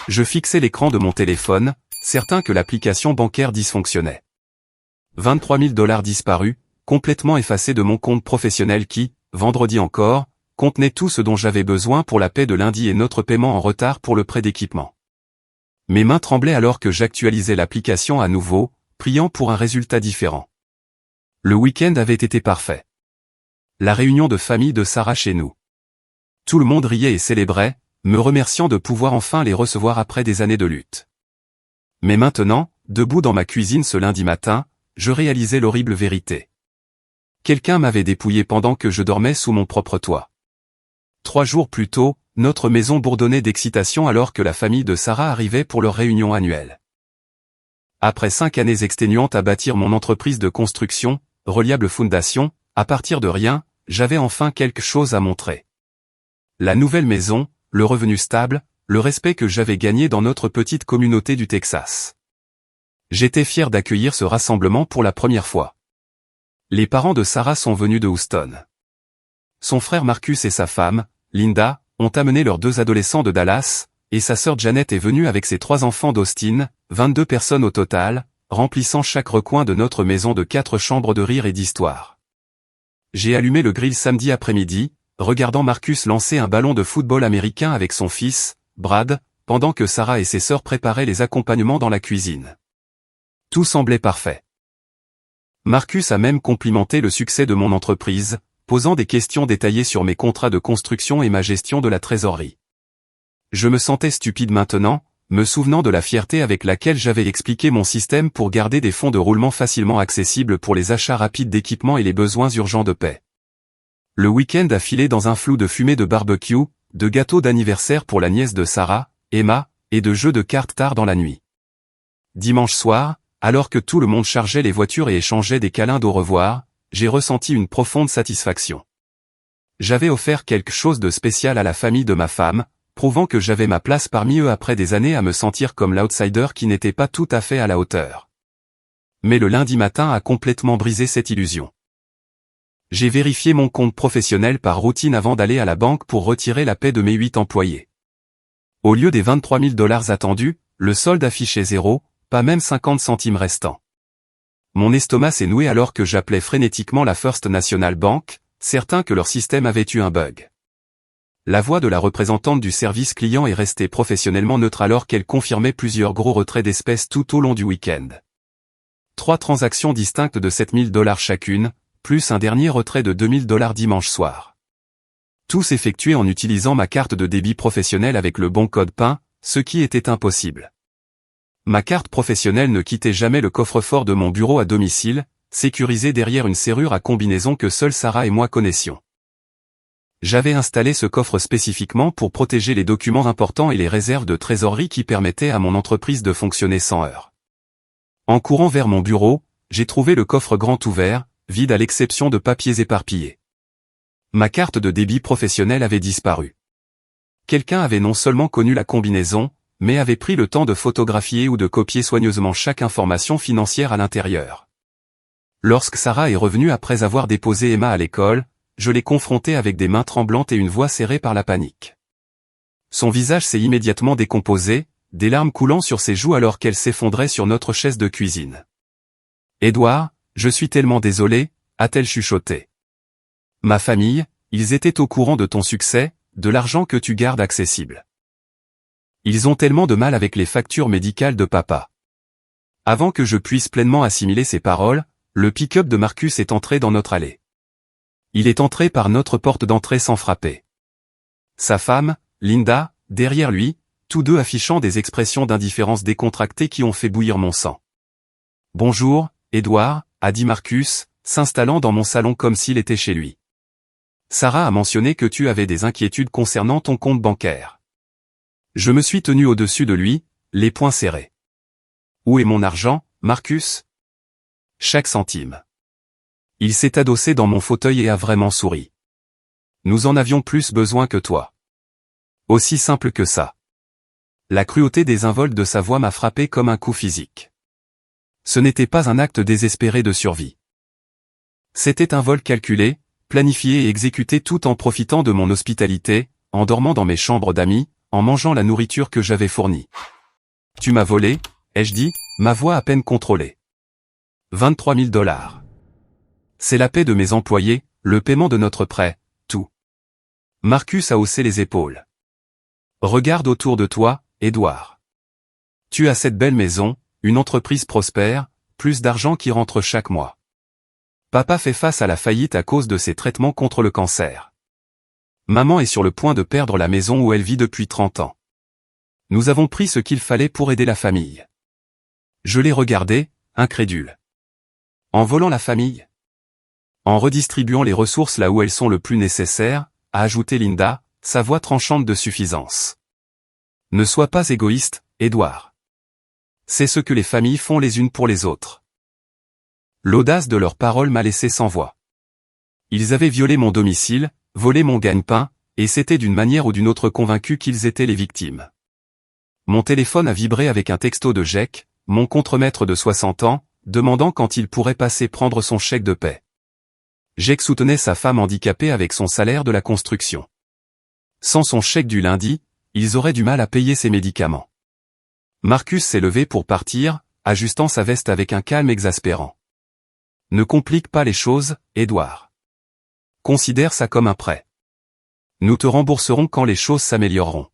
Je fixais l'écran de mon téléphone, certain que l'application bancaire dysfonctionnait. 23 000 $ disparus, complètement effacés de mon compte professionnel qui, vendredi encore, contenait tout ce dont j'avais besoin pour la paie de lundi et notre paiement en retard pour le prêt d'équipement. Mes mains tremblaient alors que j'actualisais l'application à nouveau, priant pour un résultat différent. Le week-end avait été parfait. La réunion de famille de Sarah chez nous. Tout le monde riait et célébrait, me remerciant de pouvoir enfin les recevoir après des années de lutte. Mais maintenant, debout dans ma cuisine ce lundi matin, je réalisais l'horrible vérité. Quelqu'un m'avait dépouillé pendant que je dormais sous mon propre toit. 3 jours plus tôt, notre maison bourdonnait d'excitation alors que la famille de Sarah arrivait pour leur réunion annuelle. Après 5 années exténuantes à bâtir mon entreprise de construction, Reliable Fondation, à partir de rien, j'avais enfin quelque chose à montrer. La nouvelle maison, le revenu stable, le respect que j'avais gagné dans notre petite communauté du Texas. J'étais fier d'accueillir ce rassemblement pour la première fois. Les parents de Sarah sont venus de Houston. Son frère Marcus et sa femme, Linda, ont amené leurs 2 adolescents de Dallas, et sa sœur Janet est venue avec ses 3 enfants d'Austin, 22 personnes au total, remplissant chaque recoin de notre maison de 4 chambres de rire et d'histoire. J'ai allumé le grill samedi après-midi, regardant Marcus lancer un ballon de football américain avec son fils, Brad, pendant que Sarah et ses sœurs préparaient les accompagnements dans la cuisine. Tout semblait parfait. Marcus a même complimenté le succès de mon entreprise, posant des questions détaillées sur mes contrats de construction et ma gestion de la trésorerie. Je me sentais stupide maintenant, me souvenant de la fierté avec laquelle j'avais expliqué mon système pour garder des fonds de roulement facilement accessibles pour les achats rapides d'équipements et les besoins urgents de paie. Le week-end a filé dans un flou de fumée de barbecue, de gâteaux d'anniversaire pour la nièce de Sarah, Emma, et de jeux de cartes tard dans la nuit. Dimanche soir, alors que tout le monde chargeait les voitures et échangeait des câlins d'au revoir, j'ai ressenti une profonde satisfaction. J'avais offert quelque chose de spécial à la famille de ma femme, prouvant que j'avais ma place parmi eux après des années à me sentir comme l'outsider qui n'était pas tout à fait à la hauteur. Mais le lundi matin a complètement brisé cette illusion. J'ai vérifié mon compte professionnel par routine avant d'aller à la banque pour retirer la paie de mes 8 employés. Au lieu des 23 000 $ attendus, le solde affichait 0, pas même 50 centimes restants. Mon estomac s'est noué alors que j'appelais frénétiquement la First National Bank, certain que leur système avait eu un bug. La voix de la représentante du service client est restée professionnellement neutre alors qu'elle confirmait plusieurs gros retraits d'espèces tout au long du week-end. 3 transactions distinctes de 7 000 $ chacune, plus un dernier retrait de 2 000 $ dimanche soir. Tous effectués en utilisant ma carte de débit professionnelle avec le bon code PIN, ce qui était impossible. Ma carte professionnelle ne quittait jamais le coffre-fort de mon bureau à domicile, sécurisé derrière une serrure à combinaison que seule Sarah et moi connaissions. J'avais installé ce coffre spécifiquement pour protéger les documents importants et les réserves de trésorerie qui permettaient à mon entreprise de fonctionner sans heurts. En courant vers mon bureau, j'ai trouvé le coffre grand ouvert, vide à l'exception de papiers éparpillés. Ma carte de débit professionnelle avait disparu. Quelqu'un avait non seulement connu la combinaison, mais avait pris le temps de photographier ou de copier soigneusement chaque information financière à l'intérieur. Lorsque Sarah est revenue après avoir déposé Emma à l'école, je l'ai confrontée avec des mains tremblantes et une voix serrée par la panique. Son visage s'est immédiatement décomposé, des larmes coulant sur ses joues alors qu'elle s'effondrait sur notre chaise de cuisine. « Édouard, je suis tellement désolée », a-t-elle chuchoté. « Ma famille, ils étaient au courant de ton succès, de l'argent que tu gardes accessible. Ils ont tellement de mal avec les factures médicales de papa. » Avant que je puisse pleinement assimiler ces paroles, le pick-up de Marcus est entré dans notre allée. Il est entré par notre porte d'entrée sans frapper. Sa femme, Linda, derrière lui, tous deux affichant des expressions d'indifférence décontractées qui ont fait bouillir mon sang. « Bonjour, Édouard », a dit Marcus, s'installant dans mon salon comme s'il était chez lui. « Sarah a mentionné que tu avais des inquiétudes concernant ton compte bancaire. » Je me suis tenu au-dessus de lui, les poings serrés. « Où est mon argent, Marcus ? » « Chaque centime. » Il s'est adossé dans mon fauteuil et a vraiment souri. « Nous en avions plus besoin que toi. » Aussi simple que ça. La cruauté désinvolte de sa voix m'a frappé comme un coup physique. Ce n'était pas un acte désespéré de survie. C'était un vol calculé, planifié et exécuté tout en profitant de mon hospitalité, en dormant dans mes chambres d'amis, en mangeant la nourriture que j'avais fournie. Tu m'as volé, ai-je dit, ma voix à peine contrôlée. 23 000 $. C'est la paie de mes employés, le paiement de notre prêt, tout. Marcus a haussé les épaules. Regarde autour de toi, Édouard. Tu as cette belle maison, une entreprise prospère, plus d'argent qui rentre chaque mois. Papa fait face à la faillite à cause de ses traitements contre le cancer. Maman est sur le point de perdre la maison où elle vit depuis 30 ans. Nous avons pris ce qu'il fallait pour aider la famille. Je l'ai regardé, incrédule. En volant la famille? En redistribuant les ressources là où elles sont le plus nécessaires, a ajouté Linda, sa voix tranchante de suffisance. Ne sois pas égoïste, Édouard. C'est ce que les familles font les unes pour les autres. L'audace de leurs paroles m'a laissé sans voix. Ils avaient violé mon domicile, volé mon gagne-pain, et s'étaient d'une manière ou d'une autre convaincus qu'ils étaient les victimes. Mon téléphone a vibré avec un texto de Jake, mon contremaître de 60 ans, demandant quand il pourrait passer prendre son chèque de paie. Jake soutenait sa femme handicapée avec son salaire de la construction. Sans son chèque du lundi, ils auraient du mal à payer ses médicaments. Marcus s'est levé pour partir, ajustant sa veste avec un calme exaspérant. Ne complique pas les choses, Édouard. Considère ça comme un prêt. Nous te rembourserons quand les choses s'amélioreront.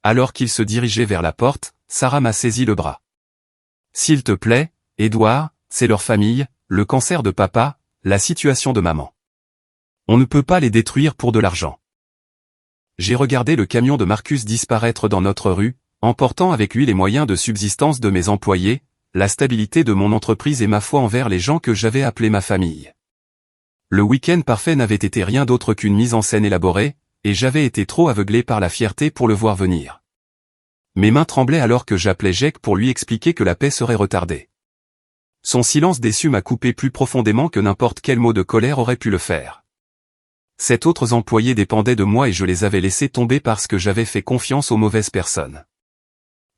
Alors qu'il se dirigeait vers la porte, Sarah m'a saisi le bras. S'il te plaît, Édouard, c'est leur famille, le cancer de papa, la situation de maman. On ne peut pas les détruire pour de l'argent. J'ai regardé le camion de Marcus disparaître dans notre rue, emportant avec lui les moyens de subsistance de mes employés, la stabilité de mon entreprise et ma foi envers les gens que j'avais appelés ma famille. Le week-end parfait n'avait été rien d'autre qu'une mise en scène élaborée, et j'avais été trop aveuglé par la fierté pour le voir venir. Mes mains tremblaient alors que j'appelais Jake pour lui expliquer que la paix serait retardée. Son silence déçu m'a coupé plus profondément que n'importe quel mot de colère aurait pu le faire. Sept autres employés dépendaient de moi et je les avais laissés tomber parce que j'avais fait confiance aux mauvaises personnes.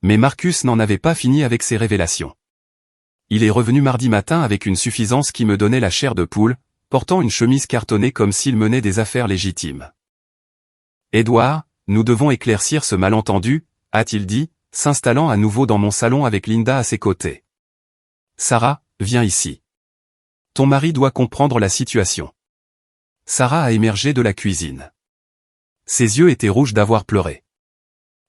Mais Marcus n'en avait pas fini avec ses révélations. Il est revenu mardi matin avec une suffisance qui me donnait la chair de poule, portant une chemise cartonnée comme s'il menait des affaires légitimes. Édouard, nous devons éclaircir ce malentendu, a-t-il dit, s'installant à nouveau dans mon salon avec Linda à ses côtés. Sarah, viens ici. Ton mari doit comprendre la situation. Sarah a émergé de la cuisine. Ses yeux étaient rouges d'avoir pleuré.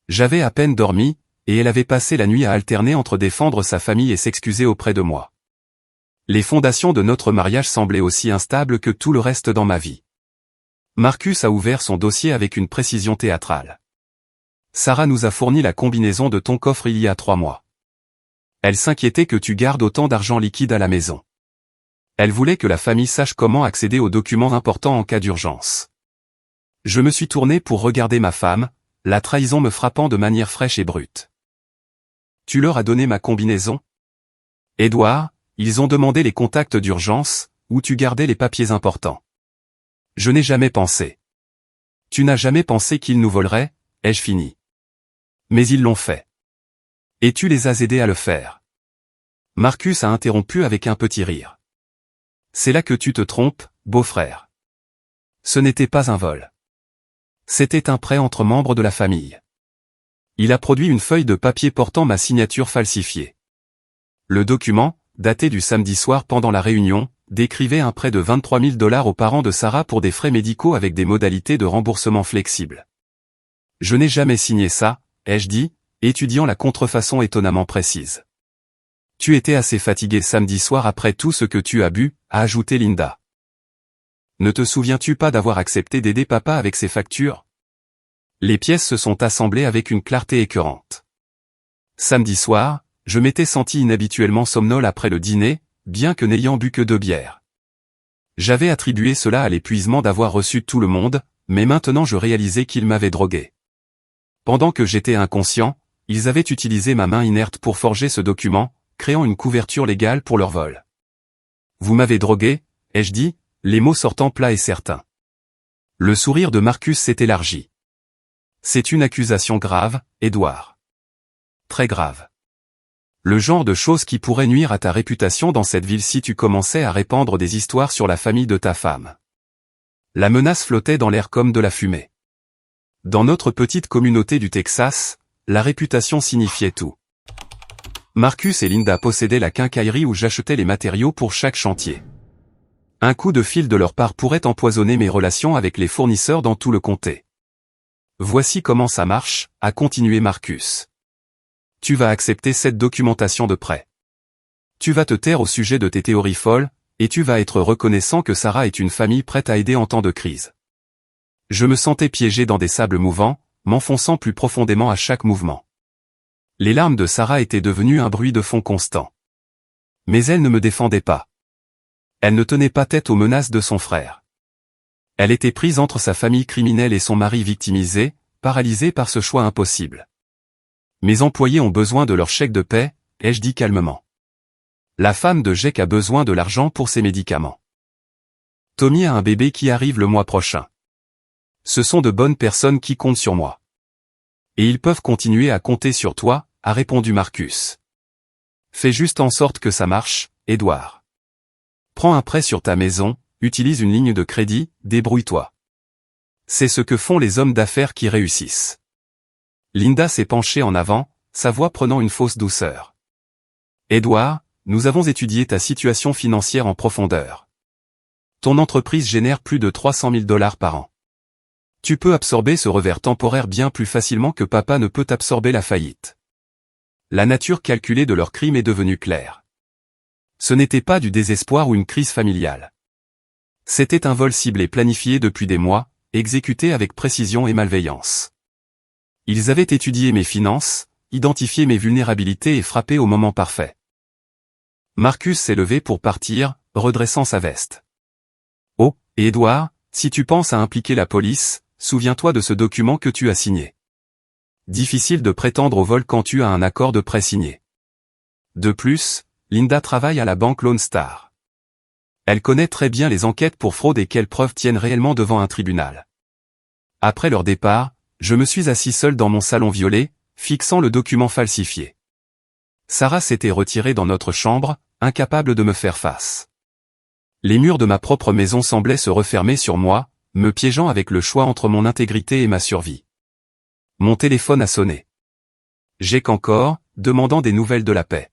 J'avais à peine dormi, et elle avait passé la nuit à alterner entre défendre sa famille et s'excuser auprès de moi. Les fondations de notre mariage semblaient aussi instables que tout le reste dans ma vie. Marcus a ouvert son dossier avec une précision théâtrale. Sarah nous a fourni la combinaison de ton coffre il y a 3 mois. Elle s'inquiétait que tu gardes autant d'argent liquide à la maison. Elle voulait que la famille sache comment accéder aux documents importants en cas d'urgence. Je me suis tourné pour regarder ma femme, la trahison me frappant de manière fraîche et brute. Tu leur as donné ma combinaison? Édouard, ils ont demandé les contacts d'urgence, où tu gardais les papiers importants. Je n'ai jamais pensé. Tu n'as jamais pensé qu'ils nous voleraient, ai-je fini. Mais ils l'ont fait. Et tu les as aidés à le faire. Marcus a interrompu avec un petit rire. C'est là que tu te trompes, beau-frère. Ce n'était pas un vol. C'était un prêt entre membres de la famille. Il a produit une feuille de papier portant ma signature falsifiée. Le document, daté du samedi soir pendant la réunion, décrivait un prêt de 23 000 $ aux parents de Sarah pour des frais médicaux avec des modalités de remboursement flexibles. Je n'ai jamais signé ça, ai-je dit, étudiant la contrefaçon étonnamment précise. Tu étais assez fatigué samedi soir après tout ce que tu as bu, a ajouté Linda. Ne te souviens-tu pas d'avoir accepté d'aider papa avec ses factures? Les pièces se sont assemblées avec une clarté écœurante. Samedi soir, je m'étais senti inhabituellement somnolent après le dîner, bien que n'ayant bu que 2 bières. J'avais attribué cela à l'épuisement d'avoir reçu tout le monde, mais maintenant je réalisais qu'ils m'avaient drogué. Pendant que j'étais inconscient, ils avaient utilisé ma main inerte pour forger ce document, créant une couverture légale pour leur vol. Vous m'avez drogué, ai-je dit, les mots sortant plats et certains. Le sourire de Marcus s'est élargi. C'est une accusation grave, Édouard. Très grave. Le genre de choses qui pourrait nuire à ta réputation dans cette ville si tu commençais à répandre des histoires sur la famille de ta femme. La menace flottait dans l'air comme de la fumée. Dans notre petite communauté du Texas, la réputation signifiait tout. Marcus et Linda possédaient la quincaillerie où j'achetais les matériaux pour chaque chantier. Un coup de fil de leur part pourrait empoisonner mes relations avec les fournisseurs dans tout le comté. Voici comment ça marche, a continué Marcus. Tu vas accepter cette documentation de prêt. Tu vas te taire au sujet de tes théories folles, et tu vas être reconnaissant que Sarah est une famille prête à aider en temps de crise. Je me sentais piégé dans des sables mouvants, m'enfonçant plus profondément à chaque mouvement. Les larmes de Sarah étaient devenues un bruit de fond constant. Mais elle ne me défendait pas. Elle ne tenait pas tête aux menaces de son frère. Elle était prise entre sa famille criminelle et son mari victimisé, paralysée par ce choix impossible. Mes employés ont besoin de leur chèque de paie, ai-je dit calmement. La femme de Jake a besoin de l'argent pour ses médicaments. Tommy a un bébé qui arrive le mois prochain. Ce sont de bonnes personnes qui comptent sur moi. Et ils peuvent continuer à compter sur toi, a répondu Marcus. Fais juste en sorte que ça marche, Edward. Prends un prêt sur ta maison, utilise une ligne de crédit, débrouille-toi. C'est ce que font les hommes d'affaires qui réussissent. Linda s'est penchée en avant, sa voix prenant une fausse douceur. Edward, nous avons étudié ta situation financière en profondeur. Ton entreprise génère plus de 300 000 $ par an. Tu peux absorber ce revers temporaire bien plus facilement que papa ne peut absorber la faillite. La nature calculée de leur crime est devenue claire. Ce n'était pas du désespoir ou une crise familiale. C'était un vol ciblé planifié depuis des mois, exécuté avec précision et malveillance. Ils avaient étudié mes finances, identifié mes vulnérabilités et frappé au moment parfait. Marcus s'est levé pour partir, redressant sa veste. Oh, et Edward, si tu penses à impliquer la police, souviens-toi de ce document que tu as signé. Difficile de prétendre au vol quand tu as un accord de prêt signé. De plus, Linda travaille à la banque Lone Star. Elle connaît très bien les enquêtes pour fraude et quelles preuves tiennent réellement devant un tribunal. Après leur départ, je me suis assis seul dans mon salon violet, fixant le document falsifié. Sarah s'était retirée dans notre chambre, incapable de me faire face. Les murs de ma propre maison semblaient se refermer sur moi, me piégeant avec le choix entre mon intégrité et ma survie. Mon téléphone a sonné. Jake encore, demandant des nouvelles de la paix.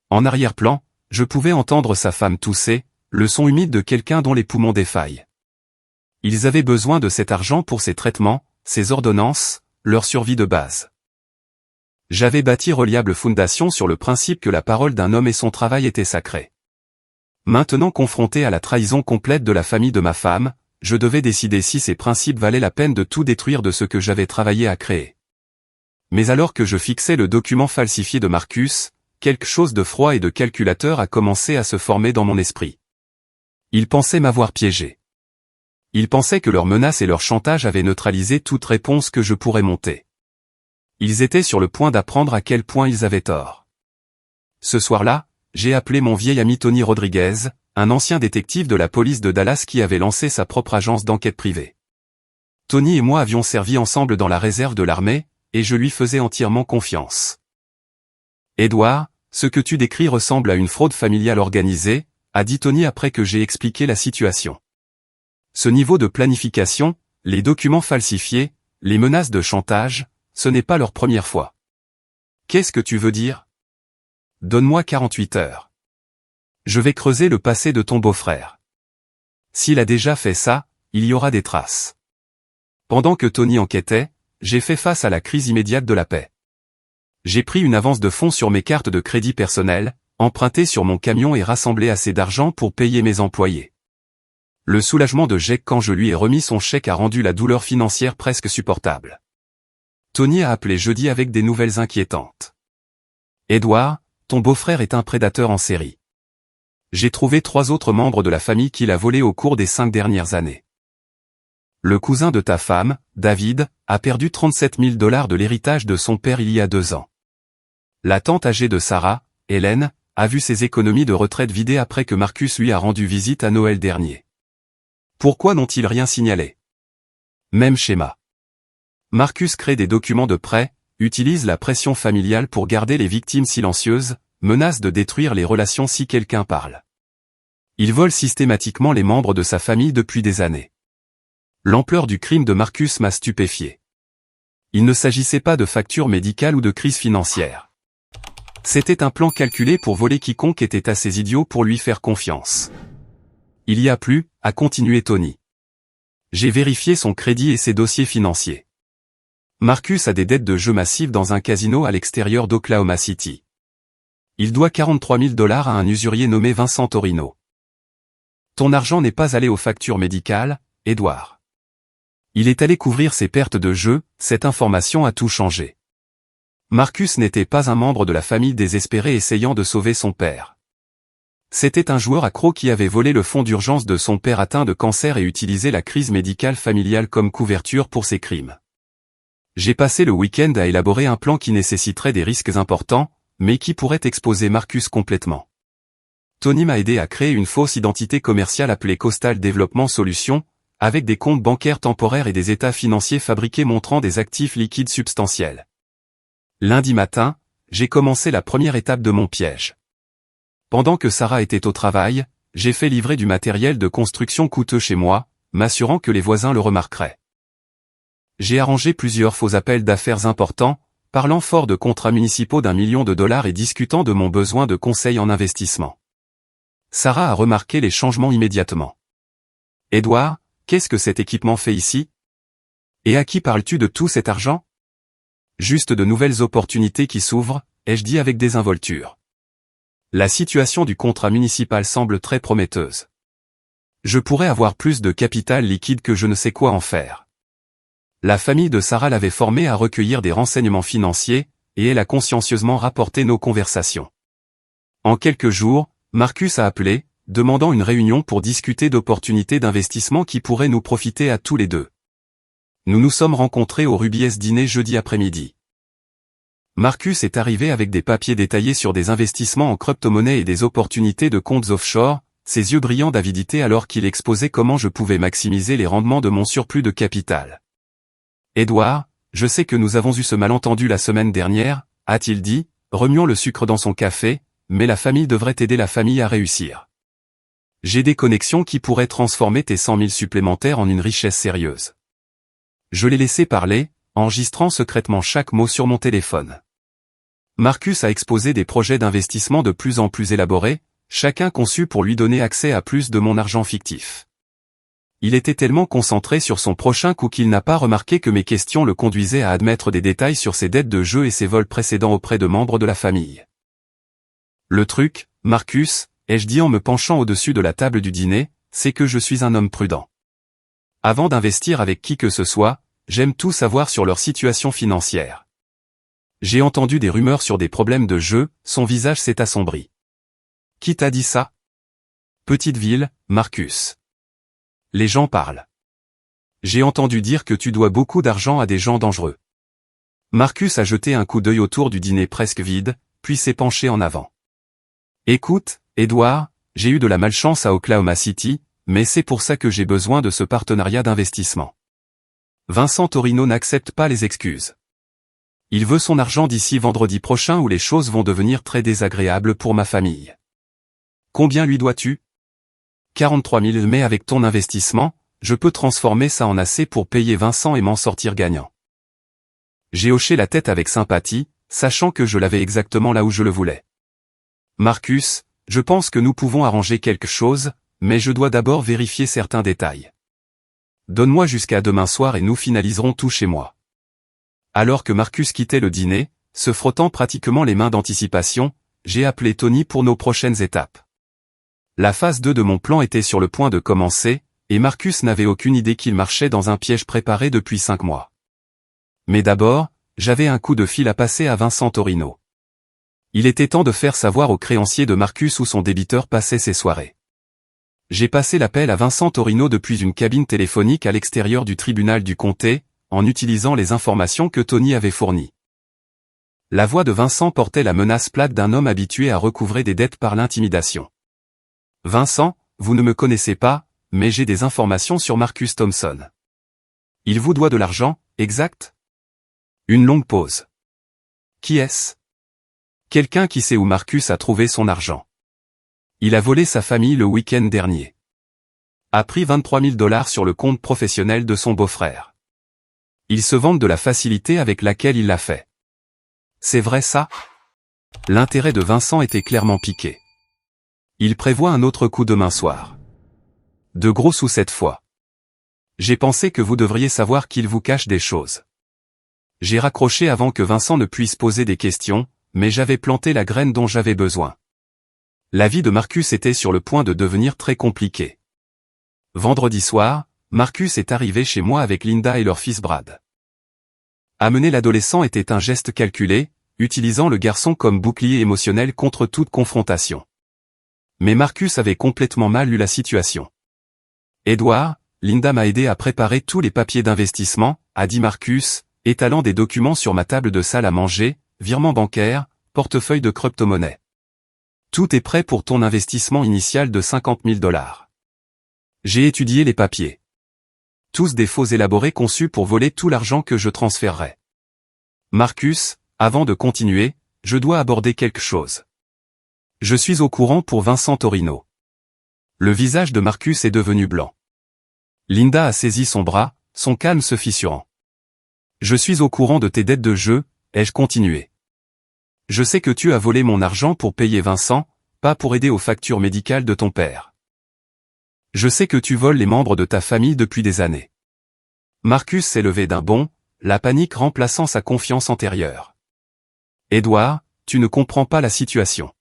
En arrière-plan, je pouvais entendre sa femme tousser, le son humide de quelqu'un dont les poumons défaillent. Ils avaient besoin de cet argent pour ses traitements, ses ordonnances, leur survie de base. J'avais bâti reliable fondation sur le principe que la parole d'un homme et son travail étaient sacrés. Maintenant confronté à la trahison complète de la famille de ma femme, je devais décider si ces principes valaient la peine de tout détruire de ce que j'avais travaillé à créer. Mais alors que je fixais le document falsifié de Marcus, quelque chose de froid et de calculateur a commencé à se former dans mon esprit. Ils pensaient m'avoir piégé. Ils pensaient que leurs menaces et leur chantage avaient neutralisé toute réponse que je pourrais monter. Ils étaient sur le point d'apprendre à quel point ils avaient tort. Ce soir-là, j'ai appelé mon vieil ami Tony Rodriguez, un ancien détective de la police de Dallas qui avait lancé sa propre agence d'enquête privée. Tony et moi avions servi ensemble dans la réserve de l'armée, et je lui faisais entièrement confiance. Edward, ce que tu décris ressemble à une fraude familiale organisée, a dit Tony après que j'ai expliqué la situation. Ce niveau de planification, les documents falsifiés, les menaces de chantage, ce n'est pas leur première fois. Qu'est-ce que tu veux dire? Donne-moi 48 heures. Je vais creuser le passé de ton beau-frère. S'il a déjà fait ça, il y aura des traces. Pendant que Tony enquêtait, j'ai fait face à la crise immédiate de la paix. J'ai pris une avance de fonds sur mes cartes de crédit personnelles, emprunté sur mon camion et rassemblé assez d'argent pour payer mes employés. Le soulagement de Jake quand je lui ai remis son chèque a rendu la douleur financière presque supportable. Tony a appelé jeudi avec des nouvelles inquiétantes. Edward, ton beau-frère est un prédateur en série. J'ai trouvé 3 autres membres de la famille qu'il a volés au cours des 5 dernières années. Le cousin de ta femme, David, a perdu 37 000 $ de l'héritage de son père il y a 2 ans. La tante âgée de Sarah, Hélène, a vu ses économies de retraite vidées après que Marcus lui a rendu visite à Noël dernier. Pourquoi n'ont-ils rien signalé? Même schéma. Marcus crée des documents de prêt, utilise la pression familiale pour garder les victimes silencieuses, menace de détruire les relations si quelqu'un parle. Il vole systématiquement les membres de sa famille depuis des années. L'ampleur du crime de Marcus m'a stupéfié. Il ne s'agissait pas de facture médicale ou de crise financière. C'était un plan calculé pour voler quiconque était assez idiot pour lui faire confiance. Il y a plus, a continué Tony. J'ai vérifié son crédit et ses dossiers financiers. Marcus a des dettes de jeu massives dans un casino à l'extérieur d'Oklahoma City. Il doit 43 000 $ à un usurier nommé Vincent Torino. Ton argent n'est pas allé aux factures médicales, Edward. Il est allé couvrir ses pertes de jeu, cette information a tout changé. Marcus n'était pas un membre de la famille désespérée essayant de sauver son père. C'était un joueur accro qui avait volé le fonds d'urgence de son père atteint de cancer et utilisé la crise médicale familiale comme couverture pour ses crimes. J'ai passé le week-end à élaborer un plan qui nécessiterait des risques importants, mais qui pourrait exposer Marcus complètement. Tony m'a aidé à créer une fausse identité commerciale appelée Coastal Development Solutions, avec des comptes bancaires temporaires et des états financiers fabriqués montrant des actifs liquides substantiels. Lundi matin, j'ai commencé la première étape de mon piège. Pendant que Sarah était au travail, j'ai fait livrer du matériel de construction coûteux chez moi, m'assurant que les voisins le remarqueraient. J'ai arrangé plusieurs faux appels d'affaires importants, parlant fort de contrats municipaux d'1 million de dollars et discutant de mon besoin de conseils en investissement. Sarah a remarqué les changements immédiatement. « Edward, qu'est-ce que cet équipement fait ici? Et à qui parles-tu de tout cet argent? » Juste de nouvelles opportunités qui s'ouvrent, ai-je dit avec désinvolture. La situation du contrat municipal semble très prometteuse. Je pourrais avoir plus de capital liquide que je ne sais quoi en faire. La famille de Sarah l'avait formée à recueillir des renseignements financiers, et elle a consciencieusement rapporté nos conversations. En quelques jours, Marcus a appelé, demandant une réunion pour discuter d'opportunités d'investissement qui pourraient nous profiter à tous les deux. Nous nous sommes rencontrés au Rubies dîner jeudi après-midi. Marcus est arrivé avec des papiers détaillés sur des investissements en crypto-monnaie et des opportunités de comptes offshore, ses yeux brillants d'avidité alors qu'il exposait comment je pouvais maximiser les rendements de mon surplus de capital. « Edward, je sais que nous avons eu ce malentendu la semaine dernière, a-t-il dit, remuant le sucre dans son café, mais la famille devrait aider la famille à réussir. J'ai des connexions qui pourraient transformer tes 100 000 supplémentaires en une richesse sérieuse. » Je l'ai laissé parler, enregistrant secrètement chaque mot sur mon téléphone. Marcus a exposé des projets d'investissement de plus en plus élaborés, chacun conçu pour lui donner accès à plus de mon argent fictif. Il était tellement concentré sur son prochain coup qu'il n'a pas remarqué que mes questions le conduisaient à admettre des détails sur ses dettes de jeu et ses vols précédents auprès de membres de la famille. Le truc, Marcus, ai-je dit en me penchant au-dessus de la table du dîner, c'est que je suis un homme prudent. Avant d'investir avec qui que ce soit, j'aime tout savoir sur leur situation financière. J'ai entendu des rumeurs sur des problèmes de jeu, son visage s'est assombri. Qui t'a dit ça? Petite ville, Marcus. Les gens parlent. J'ai entendu dire que tu dois beaucoup d'argent à des gens dangereux. Marcus a jeté un coup d'œil autour du dîner presque vide, puis s'est penché en avant. Écoute, Edward, j'ai eu de la malchance à Oklahoma City, mais c'est pour ça que j'ai besoin de ce partenariat d'investissement. Vincent Torino n'accepte pas les excuses. Il veut son argent d'ici vendredi prochain où les choses vont devenir très désagréables pour ma famille. Combien lui dois-tu? 43 000, mais avec ton investissement, je peux transformer ça en assez pour payer Vincent et m'en sortir gagnant. J'ai hoché la tête avec sympathie, sachant que je l'avais exactement là où je le voulais. Marcus, je pense que nous pouvons arranger quelque chose, mais je dois d'abord vérifier certains détails. Donne-moi jusqu'à demain soir et nous finaliserons tout chez moi. Alors que Marcus quittait le dîner, se frottant pratiquement les mains d'anticipation, j'ai appelé Tony pour nos prochaines étapes. La phase 2 de mon plan était sur le point de commencer, et Marcus n'avait aucune idée qu'il marchait dans un piège préparé depuis 5 mois. Mais d'abord, j'avais un coup de fil à passer à Vincent Torino. Il était temps de faire savoir aux créanciers de Marcus où son débiteur passait ses soirées. J'ai passé l'appel à Vincent Torino depuis une cabine téléphonique à l'extérieur du tribunal du comté, en utilisant les informations que Tony avait fournies. La voix de Vincent portait la menace plate d'un homme habitué à recouvrer des dettes par l'intimidation. « Vincent, vous ne me connaissez pas, mais j'ai des informations sur Marcus Thompson. Il vous doit de l'argent, exact ?» Une longue pause. « Qui est-ce » ? Quelqu'un qui sait où Marcus a trouvé son argent. Il a volé sa famille le week-end dernier. A pris 23 000 $ sur le compte professionnel de son beau-frère. Ils se vantent de la facilité avec laquelle il l'a fait. C'est vrai ça? L'intérêt de Vincent était clairement piqué. Il prévoit un autre coup demain soir. De gros sous cette fois. J'ai pensé que vous devriez savoir qu'il vous cache des choses. J'ai raccroché avant que Vincent ne puisse poser des questions, mais j'avais planté la graine dont j'avais besoin. La vie de Marcus était sur le point de devenir très compliquée. Vendredi soir, Marcus est arrivé chez moi avec Linda et leur fils Brad. Amener l'adolescent était un geste calculé, utilisant le garçon comme bouclier émotionnel contre toute confrontation. Mais Marcus avait complètement mal lu la situation. « Edouard, Linda m'a aidé à préparer tous les papiers d'investissement », a dit Marcus, étalant des documents sur ma table de salle à manger, virement bancaire, portefeuille de crypto-monnaie. Tout est prêt pour ton investissement initial de 50 000 $. J'ai étudié les papiers. Tous des faux élaborés conçus pour voler tout l'argent que je transférerai. Marcus, avant de continuer, je dois aborder quelque chose. Je suis au courant pour Vincent Torino. Le visage de Marcus est devenu blanc. Linda a saisi son bras, son calme se fissurant. Je suis au courant de tes dettes de jeu, ai-je continué. Je sais que tu as volé mon argent pour payer Vincent, pas pour aider aux factures médicales de ton père. Je sais que tu voles les membres de ta famille depuis des années. Marcus s'est levé d'un bond, la panique remplaçant sa confiance antérieure. Edouard, tu ne comprends pas la situation.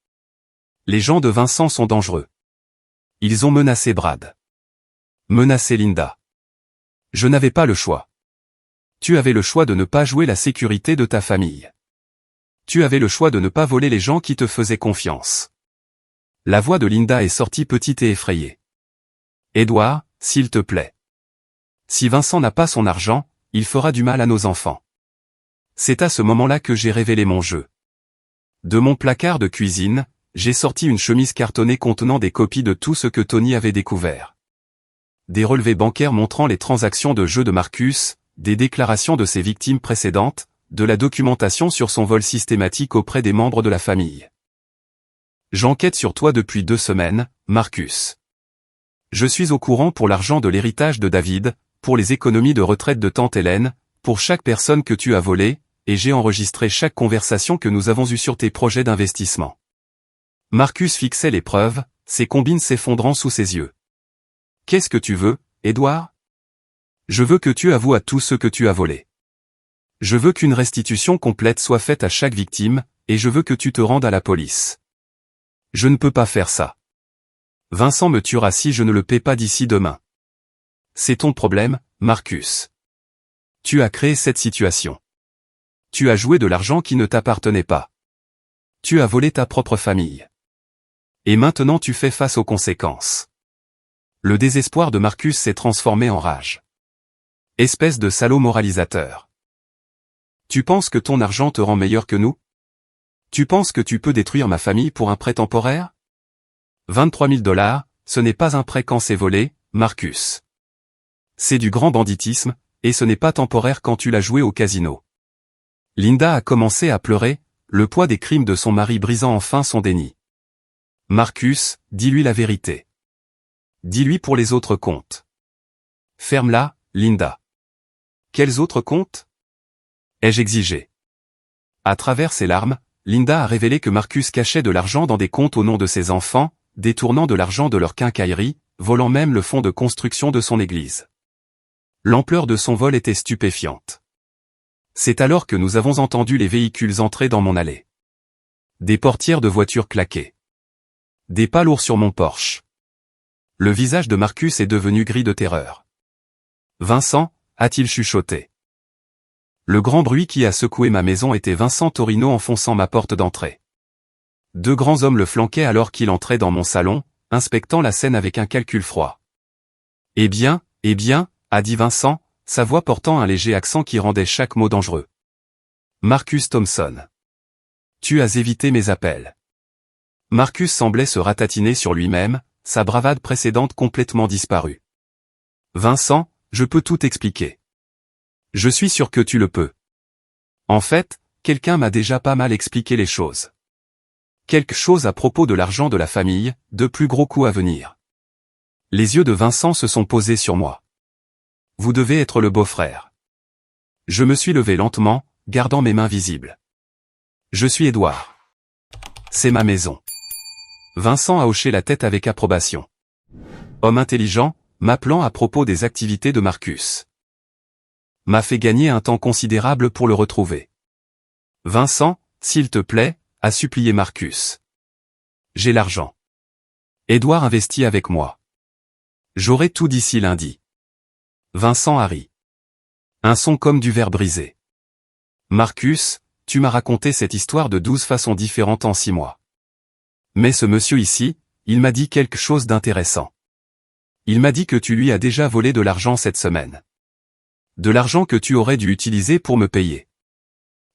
Les gens de Vincent sont dangereux. Ils ont menacé Brad. Menacé Linda. Je n'avais pas le choix. Tu avais le choix de ne pas jouer la sécurité de ta famille. Tu avais le choix de ne pas voler les gens qui te faisaient confiance. La voix de Linda est sortie petite et effrayée. Edouard, s'il te plaît. Si Vincent n'a pas son argent, il fera du mal à nos enfants. C'est à ce moment-là que j'ai révélé mon jeu. De mon placard de cuisine, j'ai sorti une chemise cartonnée contenant des copies de tout ce que Tony avait découvert. Des relevés bancaires montrant les transactions de jeu de Marcus, des déclarations de ses victimes précédentes, de la documentation sur son vol systématique auprès des membres de la famille. J'enquête sur toi depuis 2 semaines, Marcus. Je suis au courant pour l'argent de l'héritage de David, pour les économies de retraite de tante Hélène, pour chaque personne que tu as volée, et j'ai enregistré chaque conversation que nous avons eue sur tes projets d'investissement. Marcus fixait les preuves, ses combines s'effondrant sous ses yeux. Qu'est-ce que tu veux, Edouard? Je veux que tu avoues à tout ce que tu as volé. Je veux qu'une restitution complète soit faite à chaque victime, et je veux que tu te rendes à la police. Je ne peux pas faire ça. Vincent me tuera si je ne le paie pas d'ici demain. C'est ton problème, Marcus. Tu as créé cette situation. Tu as joué de l'argent qui ne t'appartenait pas. Tu as volé ta propre famille. Et maintenant tu fais face aux conséquences. Le désespoir de Marcus s'est transformé en rage. Espèce de salaud moralisateur. Tu penses que ton argent te rend meilleur que nous? Tu penses que tu peux détruire ma famille pour un prêt temporaire? 23 000 $, ce n'est pas un prêt quand c'est volé, Marcus. C'est du grand banditisme, et ce n'est pas temporaire quand tu l'as joué au casino. Linda a commencé à pleurer, le poids des crimes de son mari brisant enfin son déni. Marcus, dis-lui la vérité. Dis-lui pour les autres comptes. Ferme-la, Linda. Quels autres comptes? Ai-je exigé. À travers ses larmes, Linda a révélé que Marcus cachait de l'argent dans des comptes au nom de ses enfants, détournant de l'argent de leur quincaillerie, volant même le fonds de construction de son église. L'ampleur de son vol était stupéfiante. C'est alors que nous avons entendu les véhicules entrer dans mon allée. Des portières de voitures claquaient. Des pas lourds sur mon Porsche. Le visage de Marcus est devenu gris de terreur. Vincent, a-t-il chuchoté. Le grand bruit qui a secoué ma maison était Vincent Torino enfonçant ma porte d'entrée. 2 grands hommes le flanquaient alors qu'il entrait dans mon salon, inspectant la scène avec un calcul froid. Eh bien, a dit Vincent, sa voix portant un léger accent qui rendait chaque mot dangereux. Marcus Thompson. Tu as évité mes appels. Marcus semblait se ratatiner sur lui-même, sa bravade précédente complètement disparue. Vincent, je peux tout expliquer. Je suis sûr que tu le peux. En fait, quelqu'un m'a déjà pas mal expliqué les choses. Quelque chose à propos de l'argent de la famille, de plus gros coups à venir. Les yeux de Vincent se sont posés sur moi. Vous devez être le beau-frère. Je me suis levé lentement, gardant mes mains visibles. Je suis Édouard. C'est ma maison. Vincent a hoché la tête avec approbation. Homme intelligent, m'appelant à propos des activités de Marcus. M'a fait gagner un temps considérable pour le retrouver. Vincent, s'il te plaît, a supplié Marcus. J'ai l'argent. Édouard investit avec moi. J'aurai tout d'ici lundi. Vincent a ri. Un son comme du verre brisé. Marcus, tu m'as raconté cette histoire de 12 façons différentes en 6 mois. Mais ce monsieur ici, il m'a dit quelque chose d'intéressant. Il m'a dit que tu lui as déjà volé de l'argent cette semaine. De l'argent que tu aurais dû utiliser pour me payer.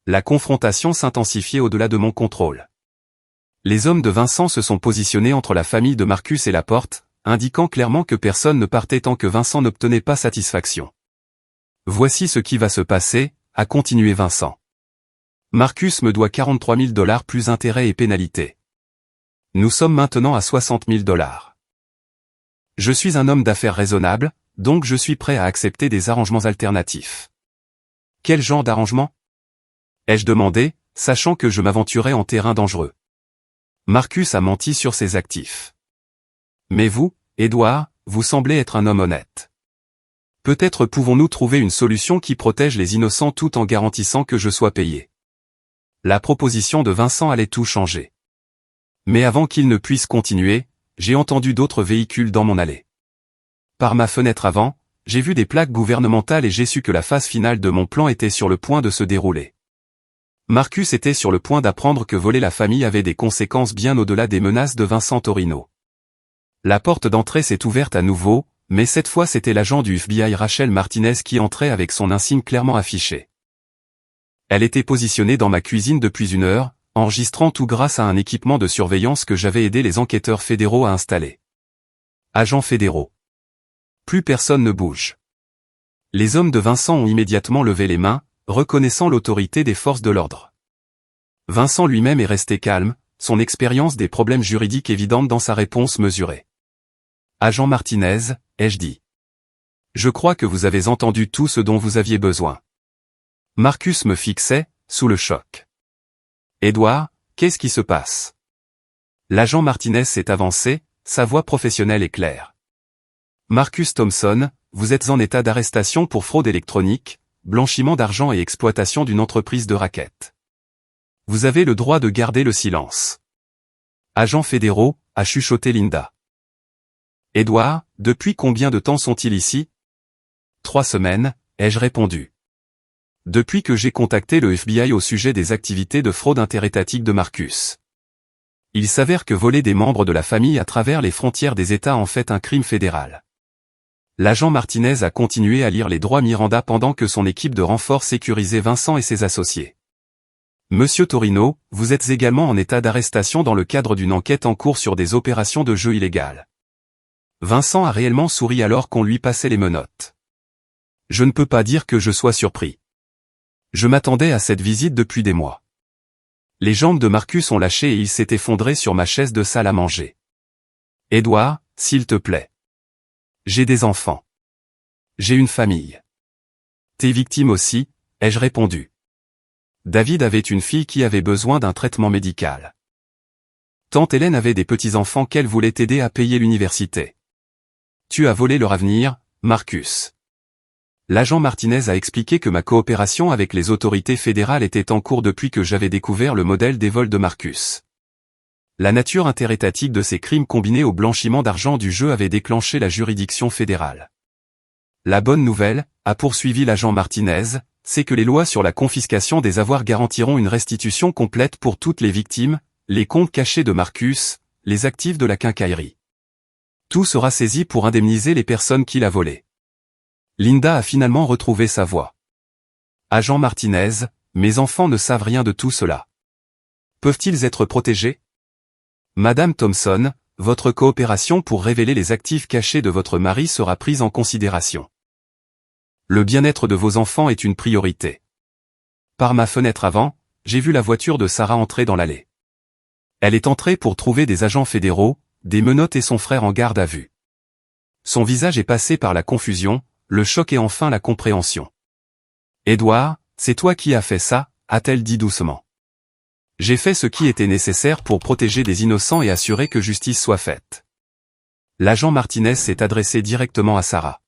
La confrontation s'intensifiait au-delà de mon contrôle. Les hommes de Vincent se sont positionnés entre la famille de Marcus et la porte, indiquant clairement que personne ne partait tant que Vincent n'obtenait pas satisfaction. Voici ce qui va se passer, a continué Vincent. Marcus me doit 43 000 $ plus intérêts et pénalités. Nous sommes maintenant à 60 000 $. Je suis un homme d'affaires raisonnable, donc je suis prêt à accepter des arrangements alternatifs. Quel genre d'arrangement ? Ai-je demandé, sachant que je m'aventurais en terrain dangereux. Marcus a menti sur ses actifs. Mais vous, Édouard, vous semblez être un homme honnête. Peut-être pouvons-nous trouver une solution qui protège les innocents tout en garantissant que je sois payé. La proposition de Vincent allait tout changer. Mais avant qu'il ne puisse continuer, j'ai entendu d'autres véhicules dans mon allée. Par ma fenêtre avant, j'ai vu des plaques gouvernementales et j'ai su que la phase finale de mon plan était sur le point de se dérouler. Marcus était sur le point d'apprendre que voler la famille avait des conséquences bien au-delà des menaces de Vincent Torino. La porte d'entrée s'est ouverte à nouveau, mais cette fois c'était l'agent du FBI Rachel Martinez qui entrait avec son insigne clairement affiché. Elle était positionnée dans ma cuisine depuis 1 heure, enregistrant tout grâce à un équipement de surveillance que j'avais aidé les enquêteurs fédéraux à installer. Agents fédéraux. Plus personne ne bouge. Les hommes de Vincent ont immédiatement levé les mains, reconnaissant l'autorité des forces de l'ordre. Vincent lui-même est resté calme, son expérience des problèmes juridiques évidente dans sa réponse mesurée. Agent Martinez, ai-je dit. Je crois que vous avez entendu tout ce dont vous aviez besoin. Marcus me fixait, sous le choc. Édouard, qu'est-ce qui se passe? L'agent Martinez s'est avancé, sa voix professionnelle est claire. Marcus Thompson, vous êtes en état d'arrestation pour fraude électronique, blanchiment d'argent et exploitation d'une entreprise de raquettes. Vous avez le droit de garder le silence. Agents fédéraux, a chuchoté Linda. Édouard, depuis combien de temps sont-ils ici? 3 semaines, ai-je répondu. Depuis que j'ai contacté le FBI au sujet des activités de fraude interétatique de Marcus. Il s'avère que voler des membres de la famille à travers les frontières des États en fait un crime fédéral. L'agent Martinez a continué à lire les droits Miranda pendant que son équipe de renfort sécurisait Vincent et ses associés. Monsieur Torino, vous êtes également en état d'arrestation dans le cadre d'une enquête en cours sur des opérations de jeu illégales. Vincent a réellement souri alors qu'on lui passait les menottes. Je ne peux pas dire que je sois surpris. Je m'attendais à cette visite depuis des mois. Les jambes de Marcus ont lâché et il s'est effondré sur ma chaise de salle à manger. Édouard, s'il te plaît. J'ai des enfants. J'ai une famille. T'es victime aussi, ai-je répondu. David avait une fille qui avait besoin d'un traitement médical. Tante Hélène avait des petits-enfants qu'elle voulait aider à payer l'université. Tu as volé leur avenir, Marcus. L'agent Martinez a expliqué que ma coopération avec les autorités fédérales était en cours depuis que j'avais découvert le modèle des vols de Marcus. La nature interétatique de ces crimes combinés au blanchiment d'argent du jeu avait déclenché la juridiction fédérale. La bonne nouvelle, a poursuivi l'agent Martinez, c'est que les lois sur la confiscation des avoirs garantiront une restitution complète pour toutes les victimes, les comptes cachés de Marcus, les actifs de la quincaillerie. Tout sera saisi pour indemniser les personnes qui l'a volé. Linda a finalement retrouvé sa voix. Agent Martinez, mes enfants ne savent rien de tout cela. Peuvent-ils être protégés? Madame Thompson, votre coopération pour révéler les actifs cachés de votre mari sera prise en considération. Le bien-être de vos enfants est une priorité. Par ma fenêtre avant, j'ai vu la voiture de Sarah entrer dans l'allée. Elle est entrée pour trouver des agents fédéraux, des menottes et son frère en garde à vue. Son visage est passé par la confusion, le choc et enfin la compréhension. Edouard, c'est toi qui as fait ça, a-t-elle dit doucement. J'ai fait ce qui était nécessaire pour protéger des innocents et assurer que justice soit faite. L'agent Martinez s'est adressé directement à Sarah.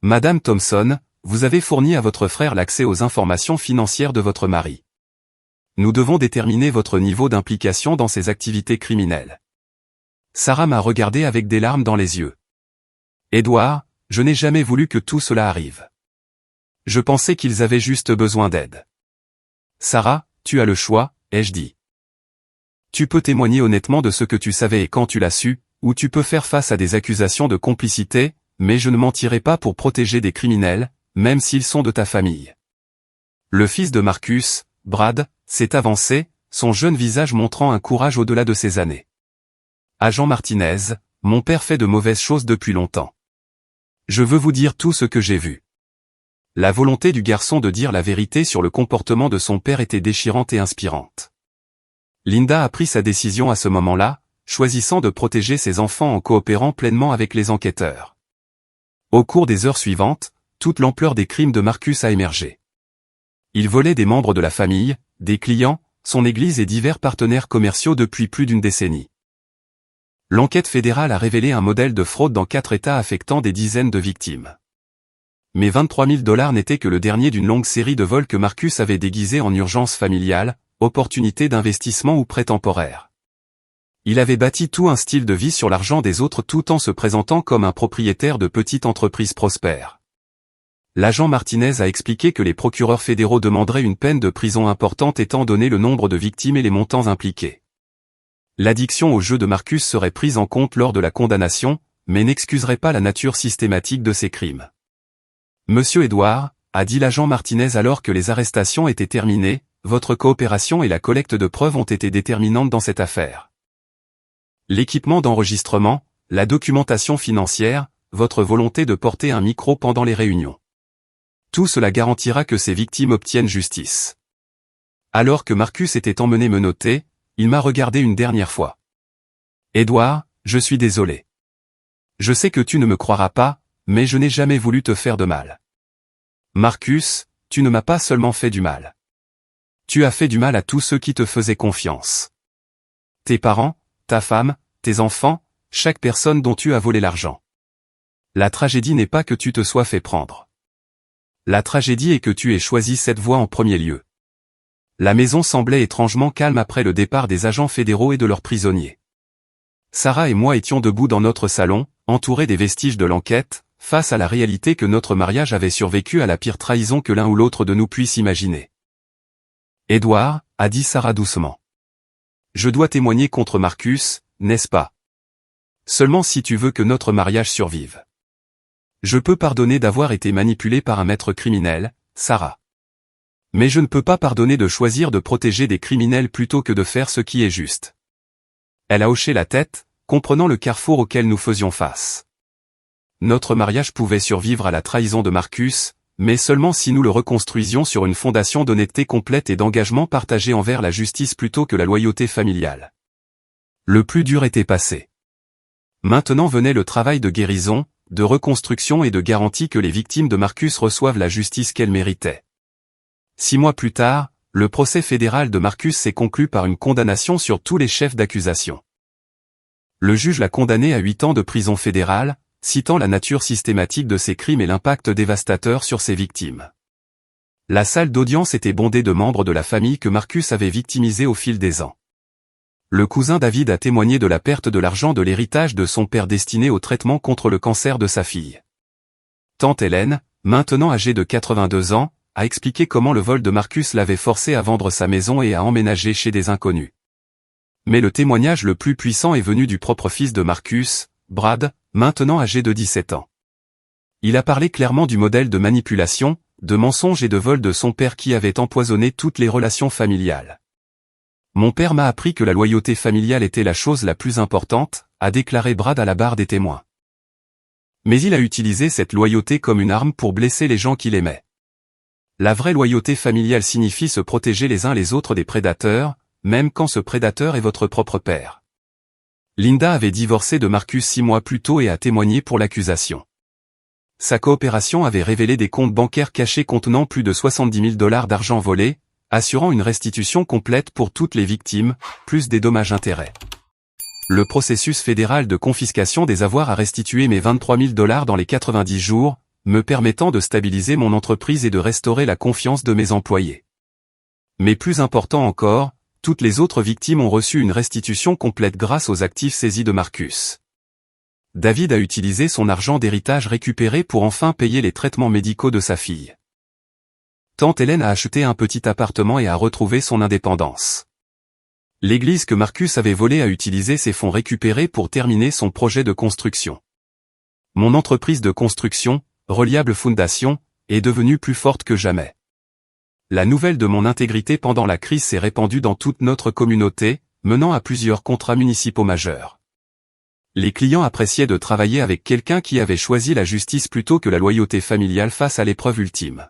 Madame Thompson, vous avez fourni à votre frère l'accès aux informations financières de votre mari. Nous devons déterminer votre niveau d'implication dans ces activités criminelles. Sarah m'a regardé avec des larmes dans les yeux. Edouard, je n'ai jamais voulu que tout cela arrive. Je pensais qu'ils avaient juste besoin d'aide. Sarah, tu as le choix, ai-je dit. Tu peux témoigner honnêtement de ce que tu savais et quand tu l'as su, ou tu peux faire face à des accusations de complicité, mais je ne mentirai pas pour protéger des criminels, même s'ils sont de ta famille. Le fils de Marcus, Brad, s'est avancé, son jeune visage montrant un courage au-delà de ses années. Agent Martinez, mon père fait de mauvaises choses depuis longtemps. Je veux vous dire tout ce que j'ai vu. La volonté du garçon de dire la vérité sur le comportement de son père était déchirante et inspirante. Linda a pris sa décision à ce moment-là, choisissant de protéger ses enfants en coopérant pleinement avec les enquêteurs. Au cours des heures suivantes, toute l'ampleur des crimes de Marcus a émergé. Il volait des membres de la famille, des clients, son église et divers partenaires commerciaux depuis plus d'une décennie. L'enquête fédérale a révélé un modèle de fraude dans 4 États affectant des dizaines de victimes. Mais 23 000 $ n'était que le dernier d'une longue série de vols que Marcus avait déguisés en urgence familiale, opportunité d'investissement ou prêt temporaire. Il avait bâti tout un style de vie sur l'argent des autres tout en se présentant comme un propriétaire de petite entreprise prospère. L'agent Martinez a expliqué que les procureurs fédéraux demanderaient une peine de prison importante étant donné le nombre de victimes et les montants impliqués. L'addiction au jeu de Marcus serait prise en compte lors de la condamnation, mais n'excuserait pas la nature systématique de ces crimes. Monsieur Edouard, a dit l'agent Martinez alors que les arrestations étaient terminées, votre coopération et la collecte de preuves ont été déterminantes dans cette affaire. L'équipement d'enregistrement, la documentation financière, votre volonté de porter un micro pendant les réunions. Tout cela garantira que ces victimes obtiennent justice. Alors que Marcus était emmené menotté, il m'a regardé une dernière fois. Edouard, je suis désolé. Je sais que tu ne me croiras pas, mais je n'ai jamais voulu te faire de mal. Marcus, tu ne m'as pas seulement fait du mal. Tu as fait du mal à tous ceux qui te faisaient confiance. Tes parents, ta femme, tes enfants, chaque personne dont tu as volé l'argent. La tragédie n'est pas que tu te sois fait prendre. La tragédie est que tu aies choisi cette voie en premier lieu. La maison semblait étrangement calme après le départ des agents fédéraux et de leurs prisonniers. Sarah et moi étions debout dans notre salon, entourés des vestiges de l'enquête, face à la réalité que notre mariage avait survécu à la pire trahison que l'un ou l'autre de nous puisse imaginer. Edouard, a dit Sarah doucement. Je dois témoigner contre Marcus, n'est-ce pas? Seulement si tu veux que notre mariage survive. Je peux pardonner d'avoir été manipulé par un maître criminel, Sarah. Mais je ne peux pas pardonner de choisir de protéger des criminels plutôt que de faire ce qui est juste. Elle a hoché la tête, comprenant le carrefour auquel nous faisions face. Notre mariage pouvait survivre à la trahison de Marcus, mais seulement si nous le reconstruisions sur une fondation d'honnêteté complète et d'engagement partagé envers la justice plutôt que la loyauté familiale. Le plus dur était passé. Maintenant venait le travail de guérison, de reconstruction et de garantie que les victimes de Marcus reçoivent la justice qu'elles méritaient. 6 mois plus tard, le procès fédéral de Marcus s'est conclu par une condamnation sur tous les chefs d'accusation. Le juge l'a condamné à 8 ans de prison fédérale, citant la nature systématique de ces crimes et l'impact dévastateur sur ses victimes. La salle d'audience était bondée de membres de la famille que Marcus avait victimisés au fil des ans. Le cousin David a témoigné de la perte de l'argent de l'héritage de son père destiné au traitement contre le cancer de sa fille. Tante Hélène, maintenant âgée de 82 ans, a expliqué comment le vol de Marcus l'avait forcé à vendre sa maison et à emménager chez des inconnus. Mais le témoignage le plus puissant est venu du propre fils de Marcus, Brad, maintenant âgé de 17 ans. Il a parlé clairement du modèle de manipulation, de mensonge et de vol de son père qui avait empoisonné toutes les relations familiales. Mon père m'a appris que la loyauté familiale était la chose la plus importante, a déclaré Brad à la barre des témoins. Mais il a utilisé cette loyauté comme une arme pour blesser les gens qu'il aimait. La vraie loyauté familiale signifie se protéger les uns les autres des prédateurs, même quand ce prédateur est votre propre père. Linda avait divorcé de Marcus 6 mois plus tôt et a témoigné pour l'accusation. sa coopération avait révélé des comptes bancaires cachés contenant plus de 70 000 $ d'argent volé, assurant une restitution complète pour toutes les victimes, plus des dommages-intérêts. Le processus fédéral de confiscation des avoirs a restitué mes 23 000 $ dans les 90 jours, me permettant de stabiliser mon entreprise et de restaurer la confiance de mes employés. Mais plus important encore, toutes les autres victimes ont reçu une restitution complète grâce aux actifs saisis de Marcus. David a utilisé son argent d'héritage récupéré pour enfin payer les traitements médicaux de sa fille. Tante Hélène a acheté un petit appartement et a retrouvé son indépendance. L'église que Marcus avait volée a utilisé ses fonds récupérés pour terminer son projet de construction. Mon entreprise de construction, Reliable Fondation, est devenue plus forte que jamais. La nouvelle de mon intégrité pendant la crise s'est répandue dans toute notre communauté, menant à plusieurs contrats municipaux majeurs. Les clients appréciaient de travailler avec quelqu'un qui avait choisi la justice plutôt que la loyauté familiale face à l'épreuve ultime.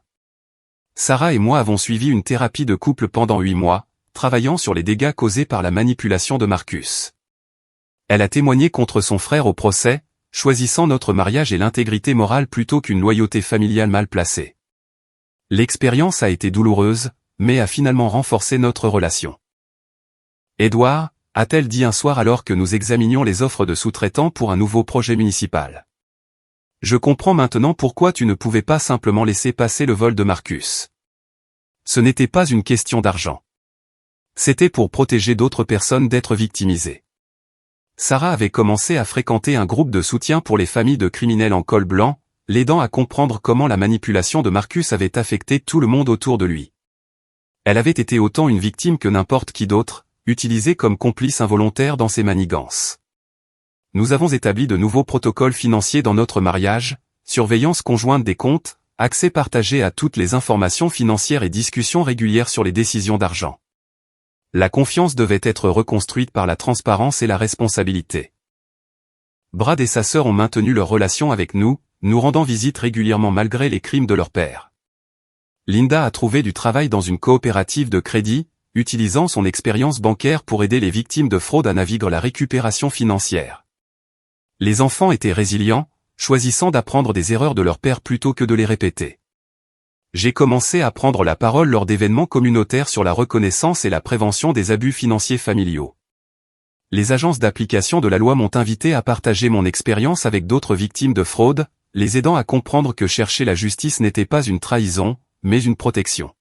Sarah et moi avons suivi une thérapie de couple pendant 8 mois, travaillant sur les dégâts causés par la manipulation de Marcus. Elle a témoigné contre son frère au procès, choisissant notre mariage et l'intégrité morale plutôt qu'une loyauté familiale mal placée. L'expérience a été douloureuse, mais a finalement renforcé notre relation. Édouard, a-t-elle dit un soir alors que nous examinions les offres de sous-traitants pour un nouveau projet municipal. Je comprends maintenant pourquoi tu ne pouvais pas simplement laisser passer le vol de Marcus. Ce n'était pas une question d'argent. C'était pour protéger d'autres personnes d'être victimisées. Sarah avait commencé à fréquenter un groupe de soutien pour les familles de criminels en col blanc, l'aidant à comprendre comment la manipulation de Marcus avait affecté tout le monde autour de lui. Elle avait été autant une victime que n'importe qui d'autre, utilisée comme complice involontaire dans ses manigances. Nous avons établi de nouveaux protocoles financiers dans notre mariage, surveillance conjointe des comptes, accès partagé à toutes les informations financières et discussions régulières sur les décisions d'argent. La confiance devait être reconstruite par la transparence et la responsabilité. Brad et sa sœur ont maintenu leur relation avec nous, nous rendant visite régulièrement malgré les crimes de leur père. Linda a trouvé du travail dans une coopérative de crédit, utilisant son expérience bancaire pour aider les victimes de fraude à naviguer la récupération financière. Les enfants étaient résilients, choisissant d'apprendre des erreurs de leur père plutôt que de les répéter. J'ai commencé à prendre la parole lors d'événements communautaires sur la reconnaissance et la prévention des abus financiers familiaux. Les agences d'application de la loi m'ont invité à partager mon expérience avec d'autres victimes de fraude, les aidant à comprendre que chercher la justice n'était pas une trahison, mais une protection.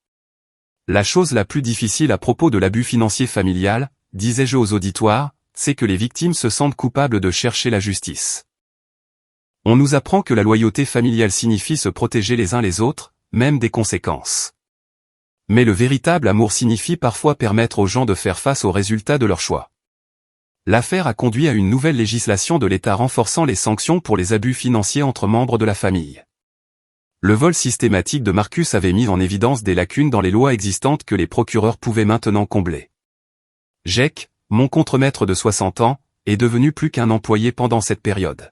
La chose la plus difficile à propos de l'abus financier familial, disais-je aux auditoires, c'est que les victimes se sentent coupables de chercher la justice. On nous apprend que la loyauté familiale signifie se protéger les uns les autres, même des conséquences. Mais le véritable amour signifie parfois permettre aux gens de faire face aux résultats de leur choix. L'affaire a conduit à une nouvelle législation de l'État renforçant les sanctions pour les abus financiers entre membres de la famille. Le vol systématique de Marcus avait mis en évidence des lacunes dans les lois existantes que les procureurs pouvaient maintenant combler. Jake, mon contremaître de 60 ans, est devenu plus qu'un employé pendant cette période.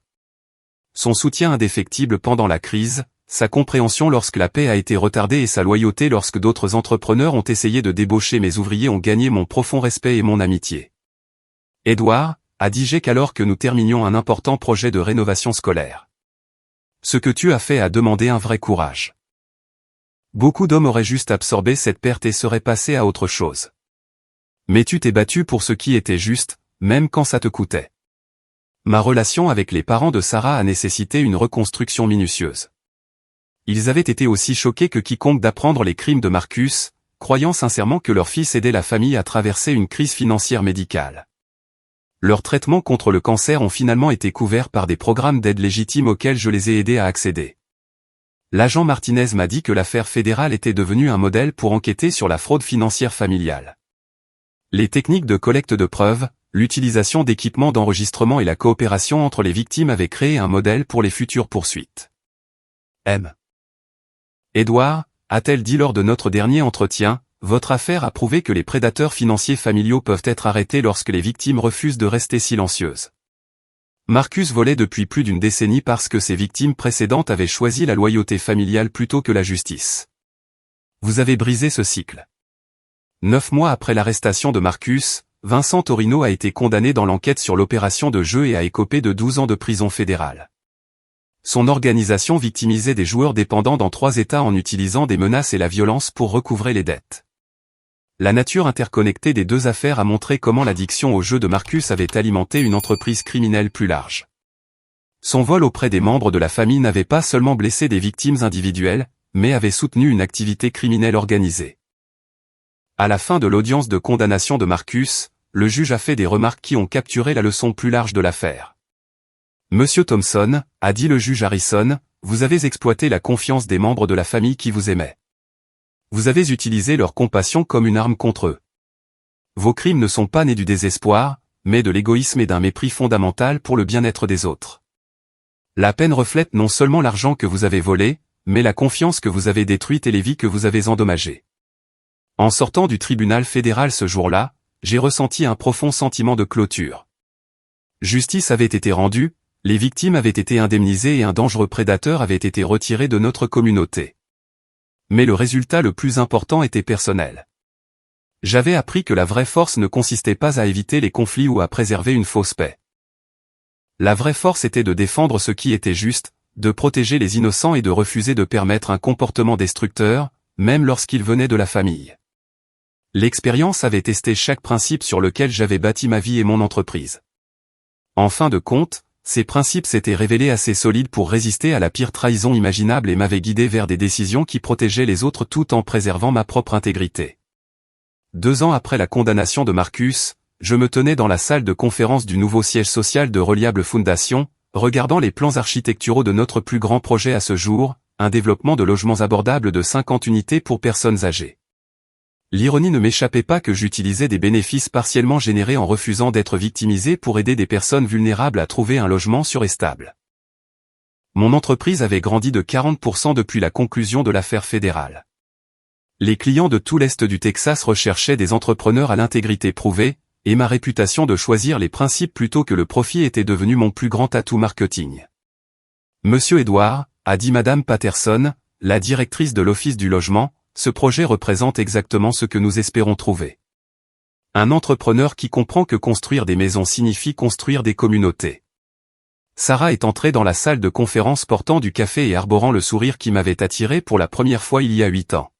Son soutien indéfectible pendant la crise, sa compréhension lorsque la paie a été retardée et sa loyauté lorsque d'autres entrepreneurs ont essayé de débaucher mes ouvriers ont gagné mon profond respect et mon amitié. Édouard, a dit Jake alors que nous terminions un important projet de rénovation scolaire. Ce que tu as fait a demandé un vrai courage. Beaucoup d'hommes auraient juste absorbé cette perte et seraient passés à autre chose. Mais tu t'es battu pour ce qui était juste, même quand ça te coûtait. Ma relation avec les parents de Sarah a nécessité une reconstruction minutieuse. Ils avaient été aussi choqués que quiconque d'apprendre les crimes de Marcus, croyant sincèrement que leur fils aidait la famille à traverser une crise financière médicale. Leurs traitements contre le cancer ont finalement été couverts par des programmes d'aide légitimes auxquels je les ai aidés à accéder. L'agent Martinez m'a dit que l'affaire fédérale était devenue un modèle pour enquêter sur la fraude financière familiale. Les techniques de collecte de preuves, l'utilisation d'équipements d'enregistrement et la coopération entre les victimes avaient créé un modèle pour les futures poursuites. M. Édouard, a-t-elle dit lors de notre dernier entretien, votre affaire a prouvé que les prédateurs financiers familiaux peuvent être arrêtés lorsque les victimes refusent de rester silencieuses. Marcus volait depuis plus d'une décennie parce que ses victimes précédentes avaient choisi la loyauté familiale plutôt que la justice. Vous avez brisé ce cycle. 9 mois après l'arrestation de Marcus, Vincent Torino a été condamné dans l'enquête sur l'opération de jeu et a écopé de 12 ans de prison fédérale. Son organisation victimisait des joueurs dépendants dans 3 États en utilisant des menaces et la violence pour recouvrer les dettes. La nature interconnectée des 2 affaires a montré comment l'addiction aux jeux de Marcus avait alimenté une entreprise criminelle plus large. Son vol auprès des membres de la famille n'avait pas seulement blessé des victimes individuelles, mais avait soutenu une activité criminelle organisée. À la fin de l'audience de condamnation de Marcus, le juge a fait des remarques qui ont capturé la leçon plus large de l'affaire. Monsieur Thompson, a dit le juge Harrison, vous avez exploité la confiance des membres de la famille qui vous aimaient. Vous avez utilisé leur compassion comme une arme contre eux. Vos crimes ne sont pas nés du désespoir, mais de l'égoïsme et d'un mépris fondamental pour le bien-être des autres. La peine reflète non seulement l'argent que vous avez volé, mais la confiance que vous avez détruite et les vies que vous avez endommagées. En sortant du tribunal fédéral ce jour-là, j'ai ressenti un profond sentiment de clôture. Justice avait été rendue, les victimes avaient été indemnisées et un dangereux prédateur avait été retiré de notre communauté. Mais le résultat le plus important était personnel. J'avais appris que la vraie force ne consistait pas à éviter les conflits ou à préserver une fausse paix. La vraie force était de défendre ce qui était juste, de protéger les innocents et de refuser de permettre un comportement destructeur, même lorsqu'il venait de la famille. L'expérience avait testé chaque principe sur lequel j'avais bâti ma vie et mon entreprise. En fin de compte, ces principes s'étaient révélés assez solides pour résister à la pire trahison imaginable et m'avaient guidé vers des décisions qui protégeaient les autres tout en préservant ma propre intégrité. 2 ans après la condamnation de Marcus, je me tenais dans la salle de conférence du nouveau siège social de Reliable Foundation, regardant les plans architecturaux de notre plus grand projet à ce jour, un développement de logements abordables de 50 unités pour personnes âgées. L'ironie ne m'échappait pas que j'utilisais des bénéfices partiellement générés en refusant d'être victimisé pour aider des personnes vulnérables à trouver un logement sûr et stable. Mon entreprise avait grandi de 40% depuis la conclusion de l'affaire fédérale. Les clients de tout l'Est du Texas recherchaient des entrepreneurs à l'intégrité prouvée, et ma réputation de choisir les principes plutôt que le profit était devenue mon plus grand atout marketing. Monsieur Edouard, a dit Madame Patterson, la directrice de l'Office du logement, ce projet représente exactement ce que nous espérons trouver. Un entrepreneur qui comprend que construire des maisons signifie construire des communautés. Sarah est entrée dans la salle de conférence portant du café et arborant le sourire qui m'avait attiré pour la première fois il y a 8 ans.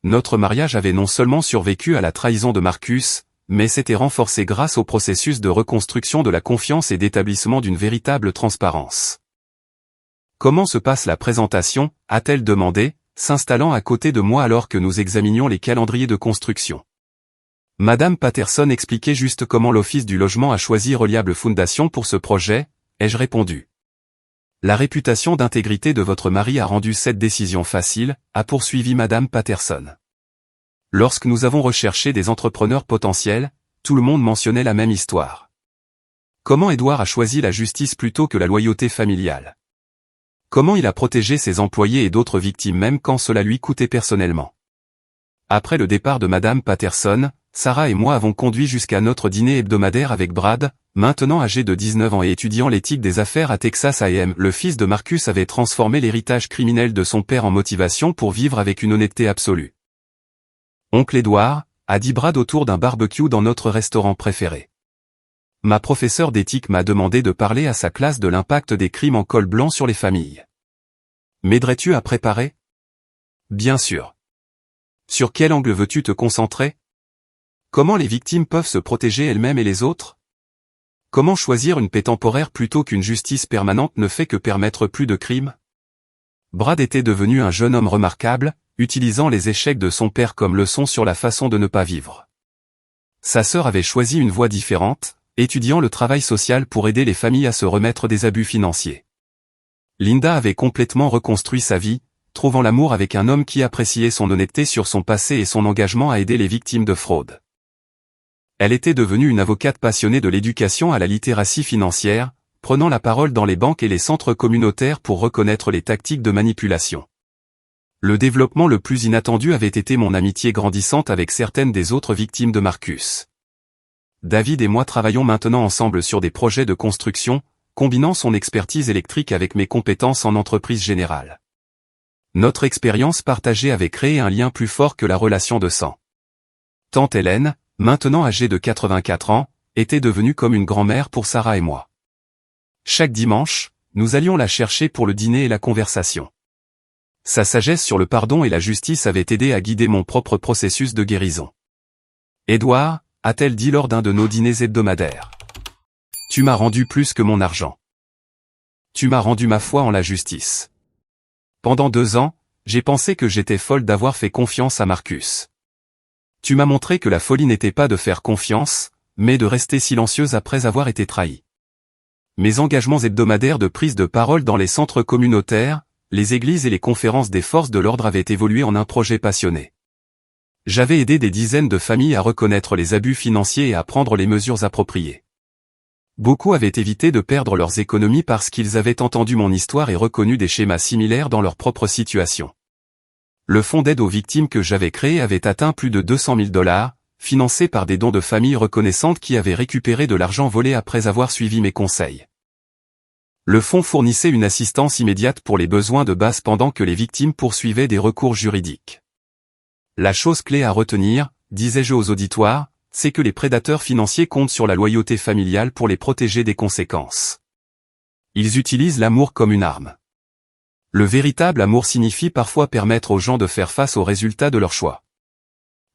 Notre mariage avait non seulement survécu à la trahison de Marcus, mais s'était renforcé grâce au processus de reconstruction de la confiance et d'établissement d'une véritable transparence. Comment se passe la présentation, a-t-elle demandé, s'installant à côté de moi alors que nous examinions les calendriers de construction. Madame Patterson expliquait juste comment l'Office du logement a choisi Reliable Foundation pour ce projet, ai-je répondu. La réputation d'intégrité de votre mari a rendu cette décision facile, a poursuivi Madame Patterson. Lorsque nous avons recherché des entrepreneurs potentiels, tout le monde mentionnait la même histoire. Comment Edouard a choisi la justice plutôt que la loyauté familiale? Comment il a protégé ses employés et d'autres victimes même quand cela lui coûtait personnellement? Après le départ de Madame Patterson, Sarah et moi avons conduit jusqu'à notre dîner hebdomadaire avec Brad, maintenant âgé de 19 ans et étudiant l'éthique des affaires à Texas A&M. Le fils de Marcus avait transformé l'héritage criminel de son père en motivation pour vivre avec une honnêteté absolue. Oncle Edouard, a dit Brad autour d'un barbecue dans notre restaurant préféré. Ma professeure d'éthique m'a demandé de parler à sa classe de l'impact des crimes en col blanc sur les familles. M'aiderais-tu à préparer? Bien sûr. Sur quel angle veux-tu te concentrer? Comment les victimes peuvent se protéger elles-mêmes et les autres? Comment choisir une paix temporaire plutôt qu'une justice permanente ne fait que permettre plus de crimes? Brad était devenu un jeune homme remarquable, utilisant les échecs de son père comme leçon sur la façon de ne pas vivre. Sa sœur avait choisi une voie différente, étudiant le travail social pour aider les familles à se remettre des abus financiers. Linda avait complètement reconstruit sa vie, trouvant l'amour avec un homme qui appréciait son honnêteté sur son passé et son engagement à aider les victimes de fraude. Elle était devenue une avocate passionnée de l'éducation à la littératie financière, prenant la parole dans les banques et les centres communautaires pour reconnaître les tactiques de manipulation. Le développement le plus inattendu avait été mon amitié grandissante avec certaines des autres victimes de Marcus. David et moi travaillons maintenant ensemble sur des projets de construction, combinant son expertise électrique avec mes compétences en entreprise générale. Notre expérience partagée avait créé un lien plus fort que la relation de sang. Tante Hélène, maintenant âgée de 84 ans, était devenue comme une grand-mère pour Sarah et moi. Chaque dimanche, nous allions la chercher pour le dîner et la conversation. Sa sagesse sur le pardon et la justice avait aidé à guider mon propre processus de guérison. Édouard, a-t-elle dit lors d'un de nos dîners hebdomadaires. Tu m'as rendu plus que mon argent. Tu m'as rendu ma foi en la justice. Pendant 2 ans, j'ai pensé que j'étais folle d'avoir fait confiance à Marcus. Tu m'as montré que la folie n'était pas de faire confiance, mais de rester silencieuse après avoir été trahie. Mes engagements hebdomadaires de prise de parole dans les centres communautaires, les églises et les conférences des forces de l'ordre avaient évolué en un projet passionné. J'avais aidé des dizaines de familles à reconnaître les abus financiers et à prendre les mesures appropriées. Beaucoup avaient évité de perdre leurs économies parce qu'ils avaient entendu mon histoire et reconnu des schémas similaires dans leur propre situation. Le fonds d'aide aux victimes que j'avais créé avait atteint plus de 200 000 $, financé par des dons de familles reconnaissantes qui avaient récupéré de l'argent volé après avoir suivi mes conseils. Le fonds fournissait une assistance immédiate pour les besoins de base pendant que les victimes poursuivaient des recours juridiques. La chose clé à retenir, disais-je aux auditoires, c'est que les prédateurs financiers comptent sur la loyauté familiale pour les protéger des conséquences. Ils utilisent l'amour comme une arme. Le véritable amour signifie parfois permettre aux gens de faire face aux résultats de leur choix.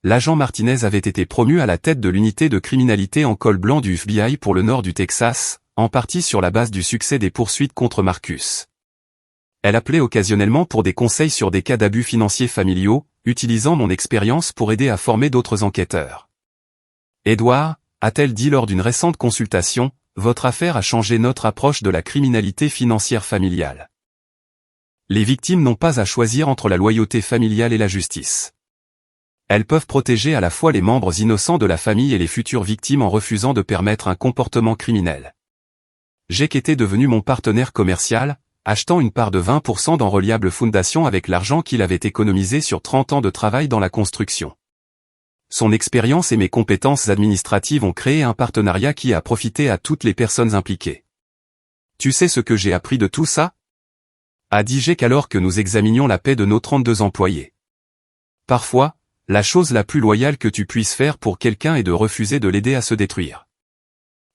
L'agent Martinez avait été promu à la tête de l'unité de criminalité en col blanc du FBI pour le nord du Texas, en partie sur la base du succès des poursuites contre Marcus. Elle appelait occasionnellement pour des conseils sur des cas d'abus financiers familiaux, utilisant mon expérience pour aider à former d'autres enquêteurs. Édouard, a-t-elle dit lors d'une récente consultation, votre affaire a changé notre approche de la criminalité financière familiale. Les victimes n'ont pas à choisir entre la loyauté familiale et la justice. Elles peuvent protéger à la fois les membres innocents de la famille et les futures victimes en refusant de permettre un comportement criminel. Jake était devenu mon partenaire commercial, achetant une part de 20% dans Reliable Foundation avec l'argent qu'il avait économisé sur 30 ans de travail dans la construction. Son expérience et mes compétences administratives ont créé un partenariat qui a profité à toutes les personnes impliquées. Tu sais ce que j'ai appris de tout ça? A dit Jake alors que nous examinions la paie de nos 32 employés. Parfois, la chose la plus loyale que tu puisses faire pour quelqu'un est de refuser de l'aider à se détruire.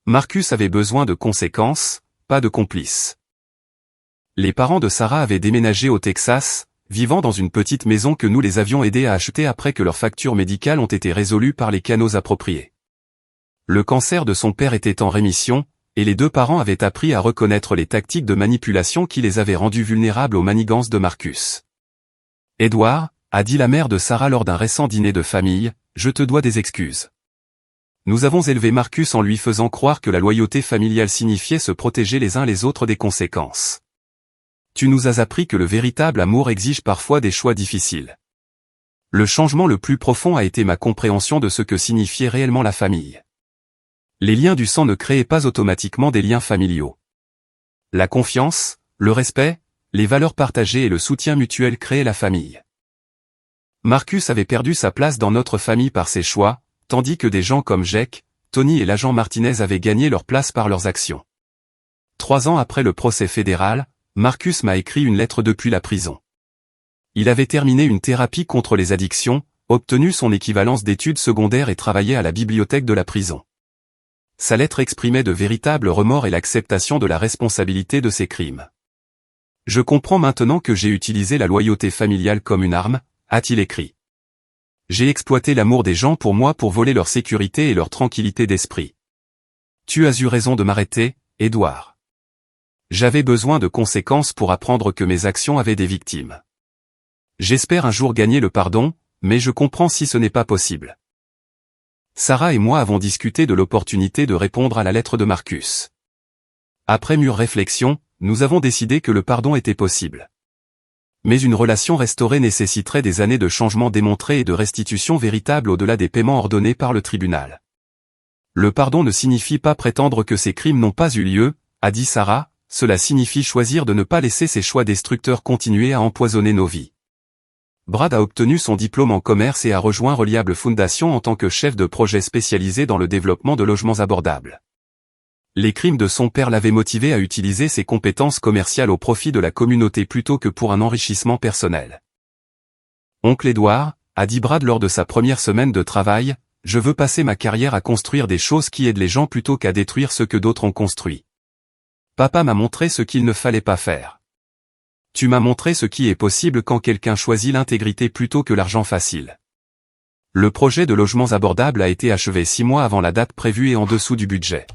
Marcus avait besoin de conséquences, pas de complices. Les parents de Sarah avaient déménagé au Texas, vivant dans une petite maison que nous les avions aidés à acheter après que leurs factures médicales ont été résolues par les canaux appropriés. Le cancer de son père était en rémission, et les 2 parents avaient appris à reconnaître les tactiques de manipulation qui les avaient rendus vulnérables aux manigances de Marcus. Édouard, a dit la mère de Sarah lors d'un récent dîner de famille, je te dois des excuses. Nous avons élevé Marcus en lui faisant croire que la loyauté familiale signifiait se protéger les uns les autres des conséquences. Tu nous as appris que le véritable amour exige parfois des choix difficiles. Le changement le plus profond a été ma compréhension de ce que signifiait réellement la famille. Les liens du sang ne créaient pas automatiquement des liens familiaux. La confiance, le respect, les valeurs partagées et le soutien mutuel créaient la famille. Marcus avait perdu sa place dans notre famille par ses choix, tandis que des gens comme Jake, Tony et l'agent Martinez avaient gagné leur place par leurs actions. 3 ans après le procès fédéral, Marcus m'a écrit une lettre depuis la prison. Il avait terminé une thérapie contre les addictions, obtenu son équivalence d'études secondaires et travaillé à la bibliothèque de la prison. Sa lettre exprimait de véritables remords et l'acceptation de la responsabilité de ses crimes. Je comprends maintenant que j'ai utilisé la loyauté familiale comme une arme, a-t-il écrit. J'ai exploité l'amour des gens pour moi pour voler leur sécurité et leur tranquillité d'esprit. Tu as eu raison de m'arrêter, Édouard. J'avais besoin de conséquences pour apprendre que mes actions avaient des victimes. J'espère un jour gagner le pardon, mais je comprends si ce n'est pas possible. Sarah et moi avons discuté de l'opportunité de répondre à la lettre de Marcus. Après mûre réflexion, nous avons décidé que le pardon était possible. Mais une relation restaurée nécessiterait des années de changement démontré et de restitution véritable au-delà des paiements ordonnés par le tribunal. Le pardon ne signifie pas prétendre que ces crimes n'ont pas eu lieu, a dit Sarah, cela signifie choisir de ne pas laisser ces choix destructeurs continuer à empoisonner nos vies. Brad a obtenu son diplôme en commerce et a rejoint Reliable Foundation en tant que chef de projet spécialisé dans le développement de logements abordables. Les crimes de son père l'avaient motivé à utiliser ses compétences commerciales au profit de la communauté plutôt que pour un enrichissement personnel. Oncle Édouard, a dit Brad lors de sa première semaine de travail, je veux passer ma carrière à construire des choses qui aident les gens plutôt qu'à détruire ce que d'autres ont construit. Papa m'a montré ce qu'il ne fallait pas faire. Tu m'as montré ce qui est possible quand quelqu'un choisit l'intégrité plutôt que l'argent facile. Le projet de logements abordables a été achevé 6 mois avant la date prévue et en dessous du budget.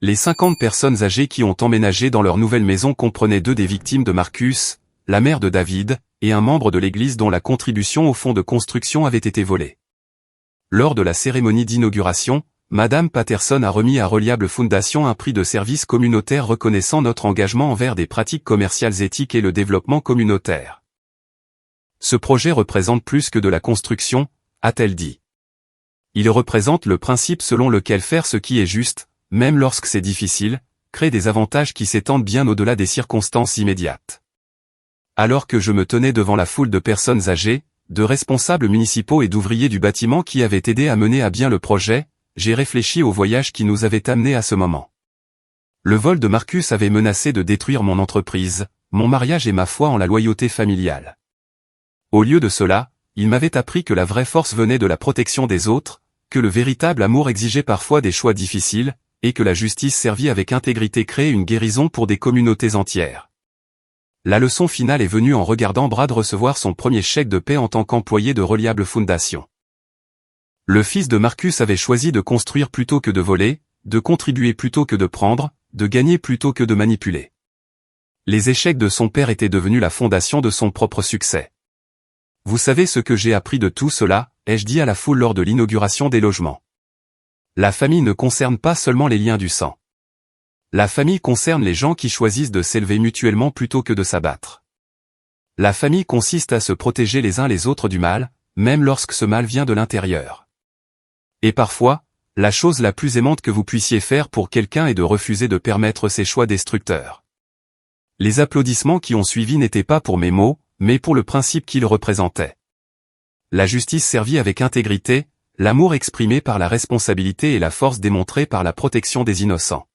Les 50 personnes âgées qui ont emménagé dans leur nouvelle maison comprenaient 2 des victimes de Marcus, la mère de David, et un membre de l'église dont la contribution au fonds de construction avait été volée. Lors de la cérémonie d'inauguration, Madame Patterson a remis à Reliable Foundation un prix de service communautaire reconnaissant notre engagement envers des pratiques commerciales éthiques et le développement communautaire. Ce projet représente plus que de la construction, a-t-elle dit. Il représente le principe selon lequel faire ce qui est juste, même lorsque c'est difficile, crée des avantages qui s'étendent bien au-delà des circonstances immédiates. Alors que je me tenais devant la foule de personnes âgées, de responsables municipaux et d'ouvriers du bâtiment qui avaient aidé à mener à bien le projet, j'ai réfléchi au voyage qui nous avait amenés à ce moment. Le vol de Marcus avait menacé de détruire mon entreprise, mon mariage et ma foi en la loyauté familiale. Au lieu de cela, il m'avait appris que la vraie force venait de la protection des autres, que le véritable amour exigeait parfois des choix difficiles, et que la justice servie avec intégrité créait une guérison pour des communautés entières. La leçon finale est venue en regardant Brad recevoir son premier chèque de paie en tant qu'employé de Reliable Foundation. Le fils de Marcus avait choisi de construire plutôt que de voler, de contribuer plutôt que de prendre, de gagner plutôt que de manipuler. Les échecs de son père étaient devenus la fondation de son propre succès. Vous savez ce que j'ai appris de tout cela, ai-je dit à la foule lors de l'inauguration des logements. La famille ne concerne pas seulement les liens du sang. La famille concerne les gens qui choisissent de s'élever mutuellement plutôt que de s'abattre. La famille consiste à se protéger les uns les autres du mal, même lorsque ce mal vient de l'intérieur. Et parfois, la chose la plus aimante que vous puissiez faire pour quelqu'un est de refuser de permettre ses choix destructeurs. Les applaudissements qui ont suivi n'étaient pas pour mes mots, mais pour le principe qu'ils représentaient. La justice servie avec intégrité, l'amour exprimé par la responsabilité et la force démontrée par la protection des innocents.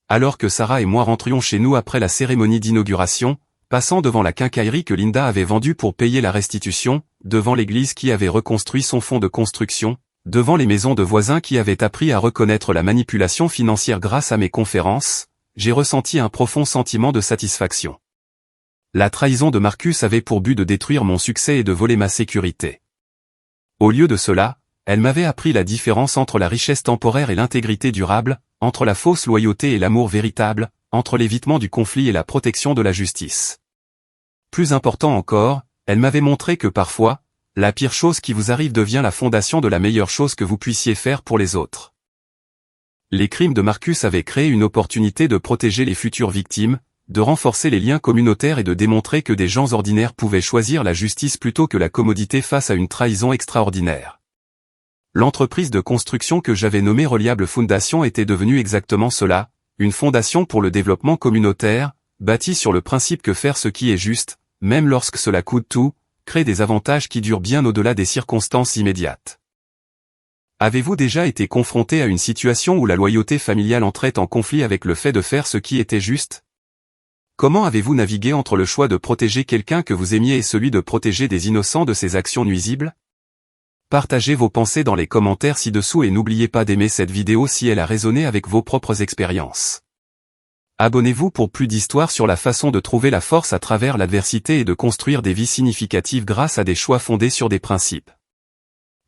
Alors que Sarah et moi rentrions chez nous après la cérémonie d'inauguration, passant devant la quincaillerie que Linda avait vendue pour payer la restitution, devant l'église qui avait reconstruit son fonds de construction, devant les maisons de voisins qui avaient appris à reconnaître la manipulation financière grâce à mes conférences, j'ai ressenti un profond sentiment de satisfaction. La trahison de Marcus avait pour but de détruire mon succès et de voler ma sécurité. Au lieu de cela, elle m'avait appris la différence entre la richesse temporaire et l'intégrité durable, entre la fausse loyauté et l'amour véritable, entre l'évitement du conflit et la protection de la justice. Plus important encore, elle m'avait montré que parfois, la pire chose qui vous arrive devient la fondation de la meilleure chose que vous puissiez faire pour les autres. Les crimes de Marcus avaient créé une opportunité de protéger les futures victimes, de renforcer les liens communautaires et de démontrer que des gens ordinaires pouvaient choisir la justice plutôt que la commodité face à une trahison extraordinaire. L'entreprise de construction que j'avais nommée Reliable Foundation était devenue exactement cela, une fondation pour le développement communautaire, bâtie sur le principe que faire ce qui est juste, même lorsque cela coûte tout, crée des avantages qui durent bien au-delà des circonstances immédiates. Avez-vous déjà été confronté à une situation où la loyauté familiale entrait en conflit avec le fait de faire ce qui était juste? Comment avez-vous navigué entre le choix de protéger quelqu'un que vous aimiez et celui de protéger des innocents de ses actions nuisibles? Partagez vos pensées dans les commentaires ci-dessous et n'oubliez pas d'aimer cette vidéo si elle a résonné avec vos propres expériences. Abonnez-vous pour plus d'histoires sur la façon de trouver la force à travers l'adversité et de construire des vies significatives grâce à des choix fondés sur des principes.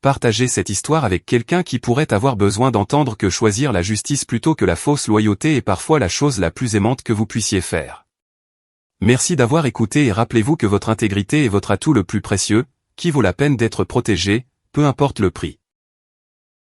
Partagez cette histoire avec quelqu'un qui pourrait avoir besoin d'entendre que choisir la justice plutôt que la fausse loyauté est parfois la chose la plus aimante que vous puissiez faire. Merci d'avoir écouté et rappelez-vous que votre intégrité est votre atout le plus précieux, qui vaut la peine d'être protégé, peu importe le prix.